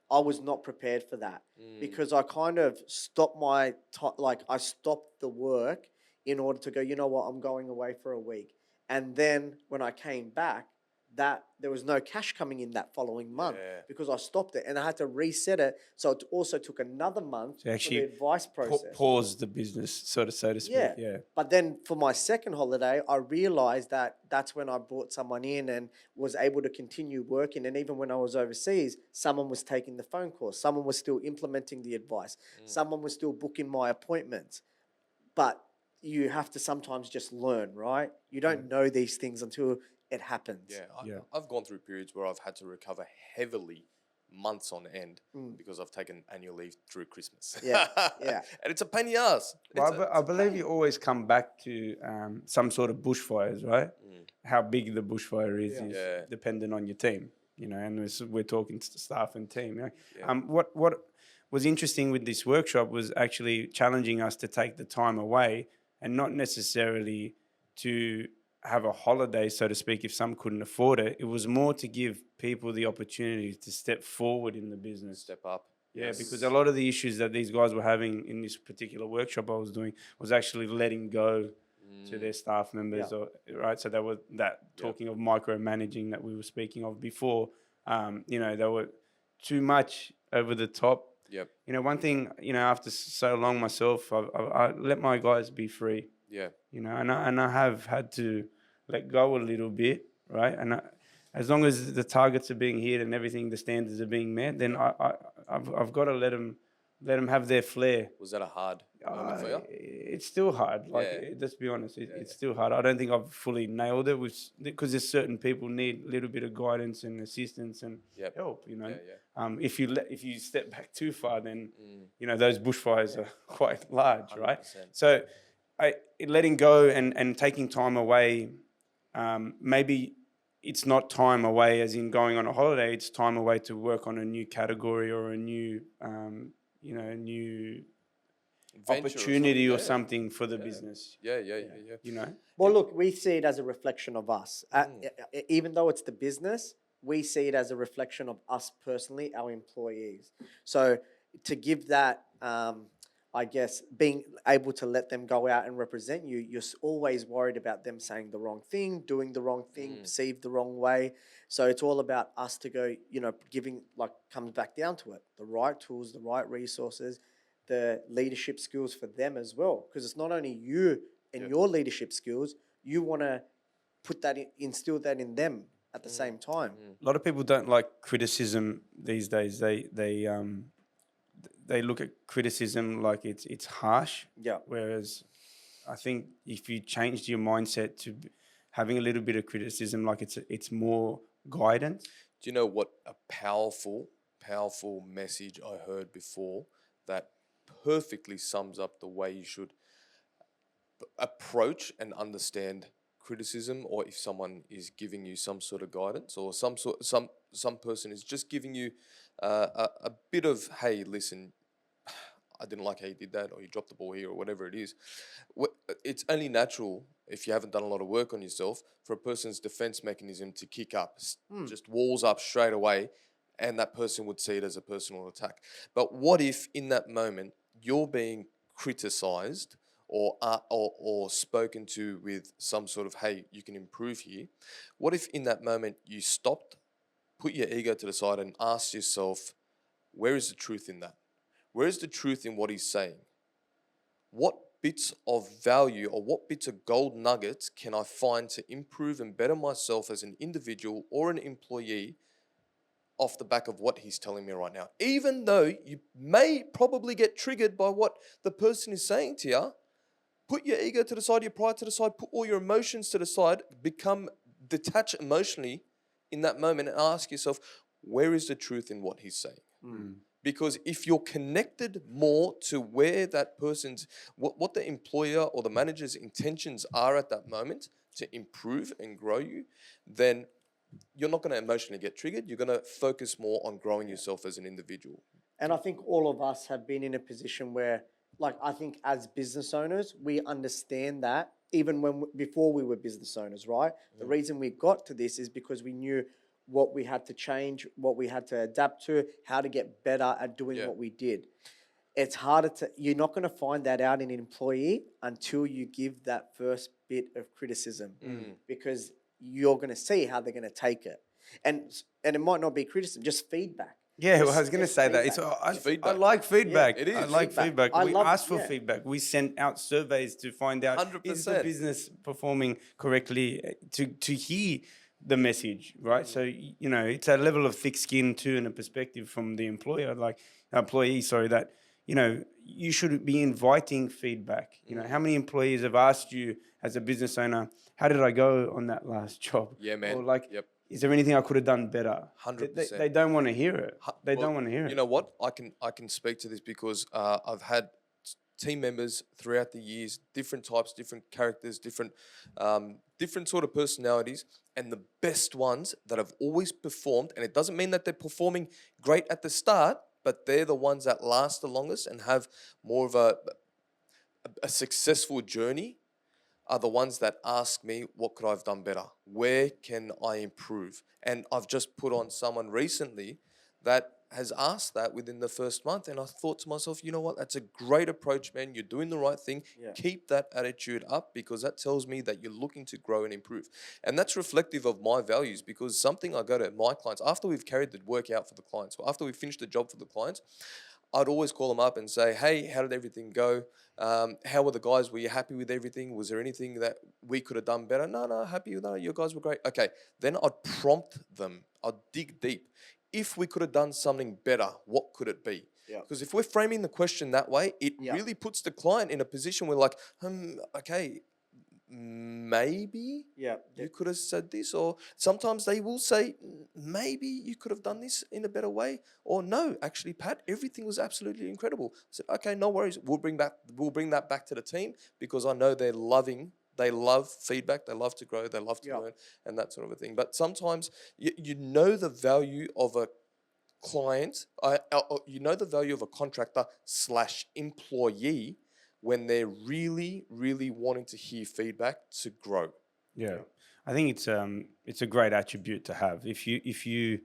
I was not prepared for that because I kind of stopped I stopped the work in order to go, you know what, I'm going away for a week. And then when I came back, that there was no cash coming in that following month because I stopped it and I had to reset it. So it also took another month To actually for the advice process. pause the business, so to speak. Yeah. But then for my second holiday, I realized that that's when I brought someone in and was able to continue working. And even when I was overseas, someone was taking the phone calls. Someone was still implementing the advice. Someone was still booking my appointments. But you have to sometimes just learn, right? You don't know these things until it happens. I've gone through periods where I've had to recover heavily months on end because I've taken annual leave through Christmas. Yeah. And it's a pain in the ass. Well, I believe you always come back to some sort of bushfires, right? How big the bushfire is dependent on your team, and we're talking staff and team. What was interesting with this workshop was actually challenging us to take the time away and not necessarily to have a holiday, so to speak, if some couldn't afford it. It was more to give people the opportunity to step forward in the business. Step up. Yeah, because a lot of the issues that these guys were having in this particular workshop I was doing was actually letting go to their staff members, right? So talking of micromanaging that we were speaking of before, they were too much over the top. Yep. One thing, after so long myself, I let my guys be free. Yeah. And I have had to let go a little bit, right? And as long as the targets are being hit and everything, the standards are being met, then I've got to let them have their flair. Was that a hard moment for you? It's still hard. Let's be honest, it's still hard. I don't think I've fully nailed it because there's certain people need a little bit of guidance and assistance and help. If you step back too far, then those bushfires are quite large, 100%. Right? So letting go and taking time away, maybe it's not time away as in going on a holiday. It's time away to work on a new category or a new, new opportunity or something for the business. Yeah. Well, look, we see it as a reflection of us. Even though it's the business, we see it as a reflection of us personally, our employees. So to give that, I guess, being able to let them go out and represent you, you're always worried about them saying the wrong thing, doing the wrong thing, perceived the wrong way. So it's all about us to go, giving, comes back down to it, the right tools, the right resources, the leadership skills for them as well. Because it's not only you and your leadership skills, you want to instill that in them at the same time. A lot of people don't like criticism these days. They look at criticism like it's harsh. Yeah. Whereas I think if you changed your mindset to having a little bit of criticism, like it's more guidance. Do you know what a powerful message I heard before that perfectly sums up the way you should approach and understand criticism, or if someone is giving you some sort of guidance, or some person is just giving you a bit of, hey, listen, I didn't like how you did that, or you dropped the ball here, or whatever it is. It's only natural, if you haven't done a lot of work on yourself, for a person's defense mechanism to kick up, just walls up straight away, and that person would see it as a personal attack. But what if in that moment you're being criticized or spoken to with some sort of, hey, you can improve here? What if in that moment you stopped, put your ego to the side and asked yourself, where is the truth in that? Where is the truth in what he's saying? What bits of value or what bits of gold nuggets can I find to improve and better myself as an individual or an employee off the back of what he's telling me right now? Even though you may probably get triggered by what the person is saying to you, put your ego to the side, your pride to the side, put all your emotions to the side, become detached emotionally in that moment and ask yourself, where is the truth in what he's saying? Because if you're connected more to where that person's, what the employer or the manager's intentions are at that moment to improve and grow you, then you're not going to emotionally get triggered. You're going to focus more on growing yourself as an individual. And I think all of us have been in a position where, I think as business owners, we understand that even before we were business owners, right? The reason we got to this is because we knew what we had to change, what we had to adapt to, how to get better at doing what we did. It's harder you're not going to find that out in an employee until you give that first bit of criticism, because you're going to see how they're going to take it. And it might not be criticism, just feedback. Yeah, well, I was Just going to say that. feedback. I feedback. like feedback. Yeah, it is. I like feedback. I We love- asked for yeah. feedback. We sent out surveys to find out is the 100%. business performing correctly, to hear the message, right? So, you know, it's a level of thick skin too, and a perspective from the employee, that, you know, you should be inviting feedback. You know, how many employees have asked you as a business owner, how did I go on that last job? Yeah, man. Or like, Yep. is there anything I could have done better? 100%. They don't want to hear it. They Well, don't want to hear it. You know what? I can speak to this because I've had team members throughout the years, different types, different characters, different sort of personalities, and the best ones that have always performed. And it doesn't mean that they're performing great at the start, but they're the ones that last the longest and have more of a successful journey. Are the ones that ask me, what could I have done better? Where can I improve? And I've just put on someone recently that has asked that within the first month. And I thought to myself, you know what? That's a great approach, man. You're doing the right thing. Yeah. Keep that attitude up, because that tells me that you're looking to grow and improve. And that's reflective of my values, because something I go to my clients, after we've carried the work out for the clients, or after we've finished the job for the clients, I'd always call them up and say, hey, how did everything go? How were the guys? Were you happy with everything? Was there anything that we could have done better? No, happy with that. Your guys were great. Okay, then I'd prompt them. I'd dig deep. If we could have done something better, what could it be? Yeah. Because if we're framing the question that way, it Yeah. really puts the client in a position where like, okay, maybe you could have said this, or sometimes they will say, maybe you could have done this in a better way, or no, actually, Pat, everything was absolutely incredible. I said, okay, no worries. We'll bring that back to the team, because I know they love feedback, they love to grow, they love to learn, and that sort of a thing. But sometimes you know the value of a client, you know the value of a contractor / employee when they're really, really wanting to hear feedback to grow. Yeah, I think it's a great attribute to have. If you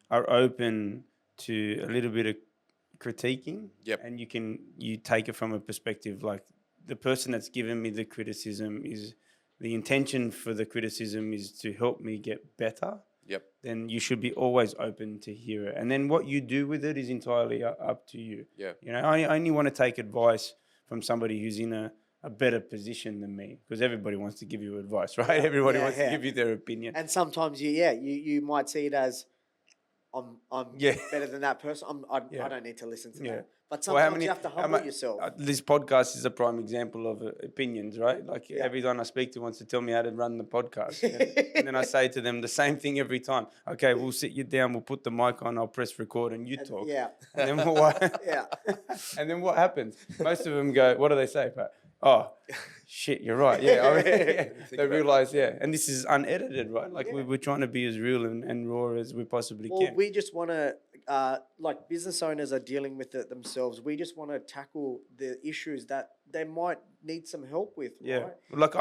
are open to a little bit of critiquing, and you take it from a perspective like the person that's given me the criticism is the intention for the criticism is to help me get better. Then you should be always open to hear it, and then what you do with it is entirely up to you. You know, I only want to take advice from somebody who's in a better position than me, because everybody wants to give you advice, right? Everybody wants to give you their opinion. And sometimes you might see it as I'm better than that person. I don't need to listen to that. But sometimes you have to humble yourself. This podcast is a prime example of opinions, right? Like everyone I speak to wants to tell me how to run the podcast. And then I say to them the same thing every time. Okay, we'll sit you down, we'll put the mic on, I'll press record and you talk. And then and then what happens? Most of them go, what do they say, Pat? Oh, shit, you're right. They realize, and this is unedited, right? Like we're trying to be as real and raw as we possibly can. We just want to, like business owners are dealing with it themselves. We just want to tackle the issues that they might need some help with. Right? Like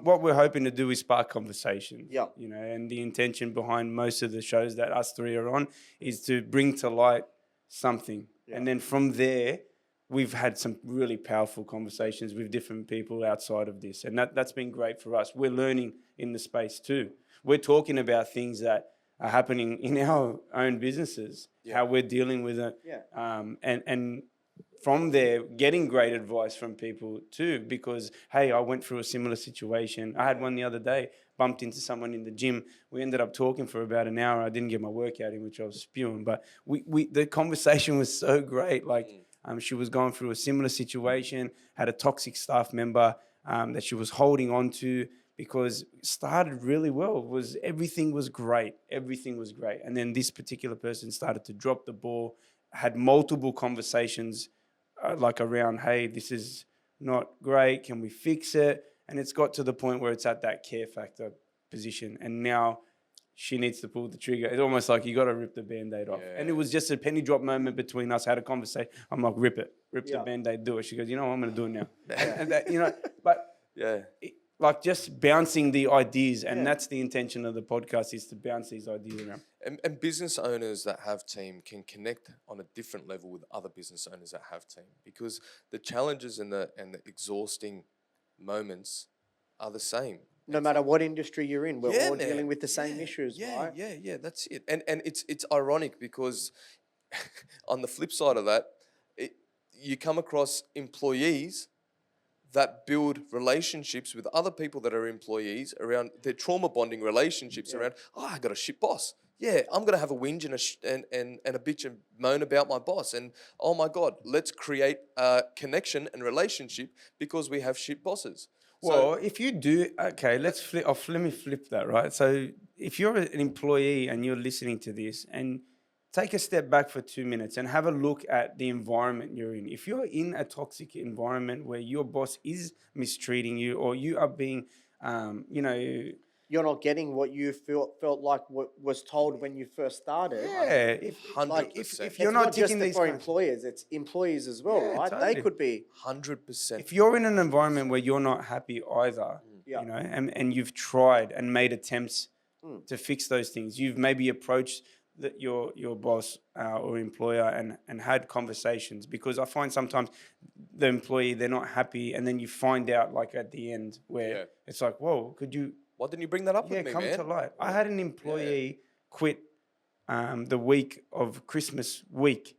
what we're hoping to do is spark conversations. You know, and the intention behind most of the shows that us three are on is to bring to light something, and then from there, we've had some really powerful conversations with different people outside of this. And that's been great for us. We're learning in the space too. We're talking about things that are happening in our own businesses, how we're dealing with it. And from there, getting great advice from people too, because, hey, I went through a similar situation. I had one the other day, bumped into someone in the gym. We ended up talking for about an hour. I didn't get my workout in, which I was spewing. But the conversation was so great. Like, she was going through a similar situation, had a toxic staff member that she was holding on to, because it started really well. Everything was great. And then this particular person started to drop the ball, had multiple conversations like around, hey, this is not great. Can we fix it? And it's got to the point where it's at that care factor position. And now she needs to pull the trigger. It's almost like you got to rip the Band-Aid off. And it was just a penny drop moment between us. Had a conversation. I'm like, rip the Band-Aid, do it. She goes, you know what, I'm going to do it now. And that, you know, but like just bouncing the ideas, and that's the intention of the podcast, is to bounce these ideas around. And business owners that have team can connect on a different level with other business owners that have team, because the challenges and the exhausting moments are the same. No matter what industry you're in, we're all man. dealing with the same issues, right? Yeah, that's it. And it's ironic because on the flip side of that, you come across employees that build relationships with other people that are employees around their trauma bonding relationships around, I got a shit boss. Yeah, I'm going to have a whinge and a bitch and moan about my boss. And oh my God, let's create a connection and relationship because we have shit bosses. Well, if you do, okay, let me flip that, right? So if you're an employee and you're listening to this, and take a step back for 2 minutes and have a look at the environment you're in. If you're in a toxic environment where your boss is mistreating you, or you are being, You're not getting what you felt like was told when you first started. if 100%. if you're It's not not just ticking these for kinds- employers, it's employees as well, Yeah, right? totally. They could be. 100%. if you're in an environment where you're not happy either, Yeah. and you've tried and made attempts to fix those things, you've maybe approached your boss or employer and had conversations, because I find sometimes the employee, they're not happy, and then you find out like at the end where it's like, whoa, could you Why didn't you bring that up with me, come man? to light? I had an employee quit the week of Christmas week.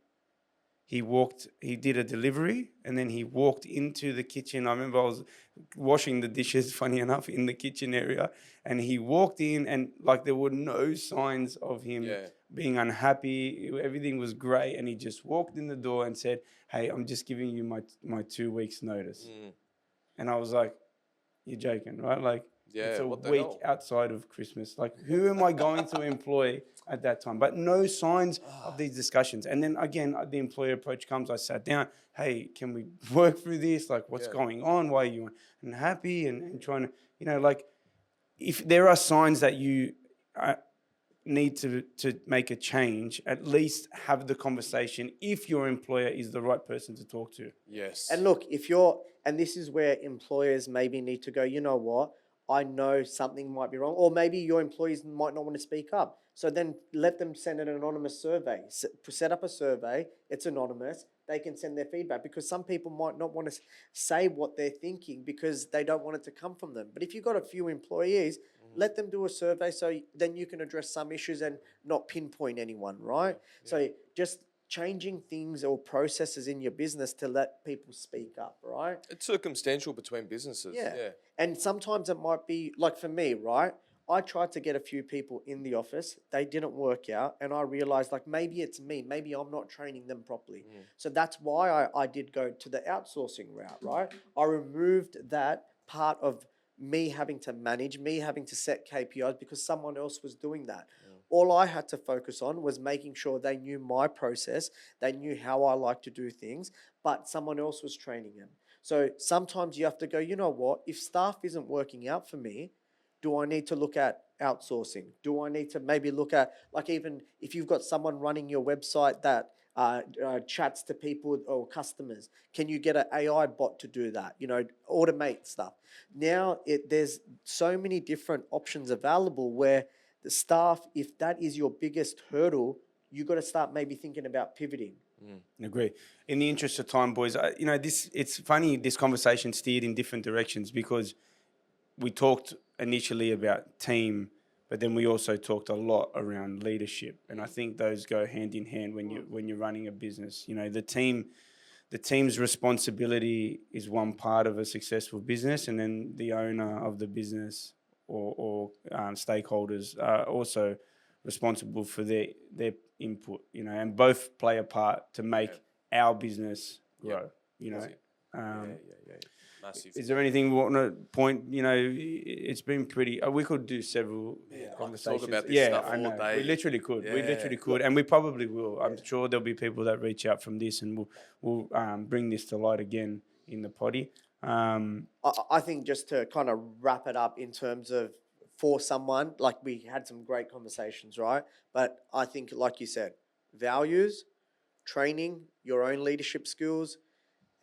He did a delivery, and then he walked into the kitchen. I remember I was washing the dishes, funny enough, in the kitchen area. And he walked in, and like there were no signs of him being unhappy. Everything was great. And he just walked in the door and said, hey, I'm just giving you my 2 weeks notice. And I was like, you're joking, right? Like, it's a what the week hell? outside of Christmas. Like, who am I going to employ at that time? But no signs of these discussions. And then again, the employer approach comes. I sat down. Hey, can we work through this? Like, what's going on? Why are you unhappy? And trying to, like, if there are signs that you need to make a change, at least have the conversation if your employer is the right person to talk to. Yes. And look, and this is where employers maybe need to go, you know what? I know something might be wrong, or maybe your employees might not want to speak up. So then let them send an anonymous survey. Set up a survey. It's anonymous. They can send their feedback, because some people might not want to say what they're thinking because they don't want it to come from them. But if you've got a few employees, let them do a survey, so then you can address some issues and not pinpoint anyone, right? So just changing things or processes in your business to let people speak up, right? It's circumstantial between businesses. Yeah. And sometimes it might be, like for me, right? I tried to get a few people in the office. They didn't work out. And I realized, like, maybe it's me. Maybe I'm not training them properly. So that's why I did go to the outsourcing route, right? I removed that part of me having to manage, me having to set KPIs, because someone else was doing that. All I had to focus on was making sure they knew my process, they knew how I like to do things, but someone else was training them. So sometimes you have to go, you know what, if staff isn't working out for me, do I need to look at outsourcing? Do I need to maybe look at, like, even if you've got someone running your website that chats to people or customers, can you get an AI bot to do that? Automate stuff. Now there's so many different options available where the staff, if that is your biggest hurdle, you got to start maybe thinking about pivoting. Agree. In the interest of time, boys, it's funny, this conversation steered in different directions, because we talked initially about team, but then we also talked a lot around leadership, and I think those go hand in hand when you're running a business. The team's responsibility is one part of a successful business, and then the owner of the business or stakeholders are also responsible for their input. And both play a part to make our business grow. Massive. Is there anything we want to point? It's been pretty. We could do several conversations. Talk about this stuff I all know. day. We literally could. We Yeah. literally could, and we probably will. I'm sure there'll be people that reach out from this, and we'll bring this to light again in the potty. I think just to kind of wrap it up in terms of, for someone, like, we had some great conversations, right? But I think, like you said, values, training, your own leadership skills,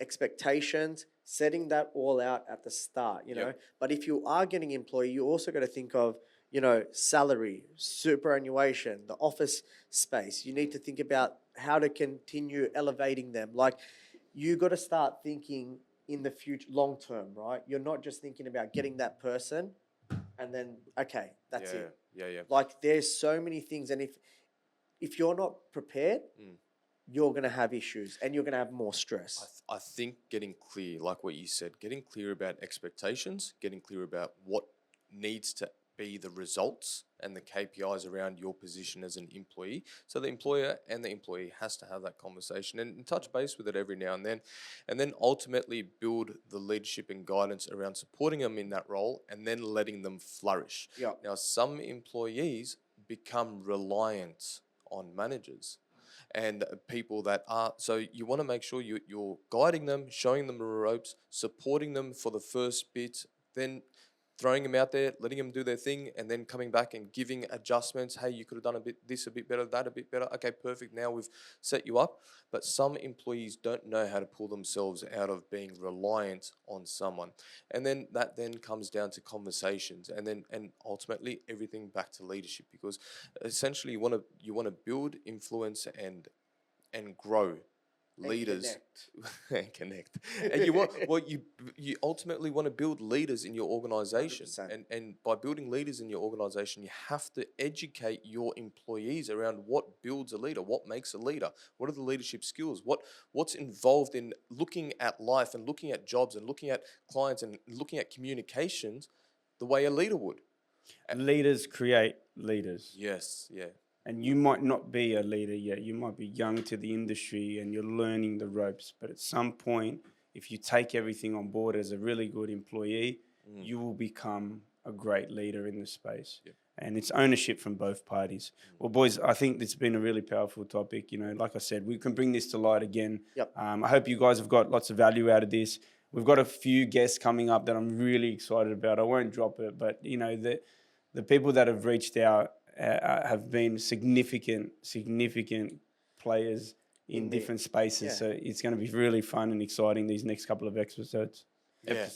expectations, setting that all out at the start, you know. But if you are getting employee, you also got to think of, you know, salary, superannuation, the office space. You need to think about how to continue elevating them. Like, you got to start thinking in the future, long term, right? You're not just thinking about getting that person and then, okay, that's it. Yeah. Like, there's so many things. And if you're not prepared, you're going to have issues and you're going to have more stress. I think getting clear, like what you said, getting clear about expectations, getting clear about what needs to be the results and the KPIs around your position as an employee. So the employer and the employee has to have that conversation and touch base with it every now and then ultimately build the leadership and guidance around supporting them in that role and then letting them flourish. Yeah. Now, some employees become reliant on managers and people that are, so you want to make sure you're guiding them, showing them the ropes, supporting them for the first bit, then throwing them out there, letting them do their thing, and then coming back and giving adjustments. Hey, you could have done this a bit better, that a bit better. Okay, perfect. Now we've set you up. But some employees don't know how to pull themselves out of being reliant on someone. And then that then comes down to conversations and ultimately everything back to leadership, because essentially you want to build, influence and grow leaders and connect. And you ultimately want to build leaders in your organization. 100%. And by building leaders in your organization, you have to educate your employees around what builds a leader, what makes a leader, what are the leadership skills, what's involved in looking at life and looking at jobs and looking at clients and looking at communications the way a leader would. Leaders create leaders. Yes, yeah. And you might not be a leader yet. You might be young to the industry and you're learning the ropes. But at some point, if you take everything on board as a really good employee, you will become a great leader in the space. Yep. And it's ownership from both parties. Well, boys, I think it's been a really powerful topic. You know, like I said, we can bring this to light again. Yep. I hope you guys have got lots of value out of this. We've got a few guests coming up that I'm really excited about. I won't drop it, but, you know, the people that have reached out have been significant players in different spaces. Yeah. So it's going to be really fun and exciting these next couple of episodes. Yeah.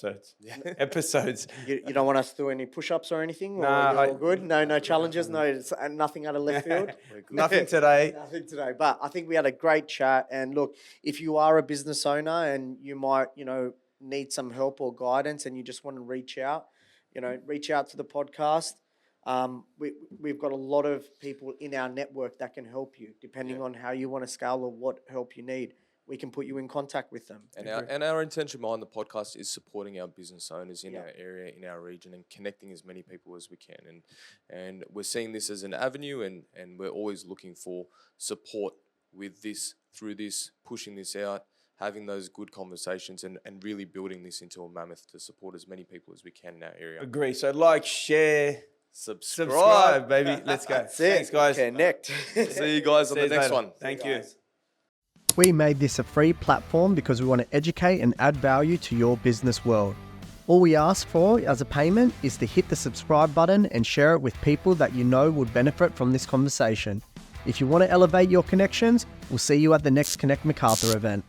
Episodes. You don't want us to do any push-ups or anything? Nah, or you're all good? No challenges? No, nothing out of left field? Nothing today. Nothing today. But I think we had a great chat. And look, if you are a business owner and you might, you know, need some help or guidance and you just want to reach out to the podcast. We've got a lot of people in our network that can help you, depending on how you want to scale or what help you need. We can put you in contact with them. And our intention behind the podcast is supporting our business owners in our area, in our region, and connecting as many people as we can. And we're seeing this as an avenue, and we're always looking for support with this, through this, pushing this out, having those good conversations and really building this into a mammoth to support as many people as we can in our area. Agree. So like, share, subscribe, baby. Let's go. Thanks, guys. Connect. See you guys on the next one. Thank you. We made this a free platform because we want to educate and add value to your business world. All we ask for as a payment is to hit the subscribe button and share it with people that you know would benefit from this conversation. If you want to elevate your connections, we'll see you at the next Connect MacArthur event.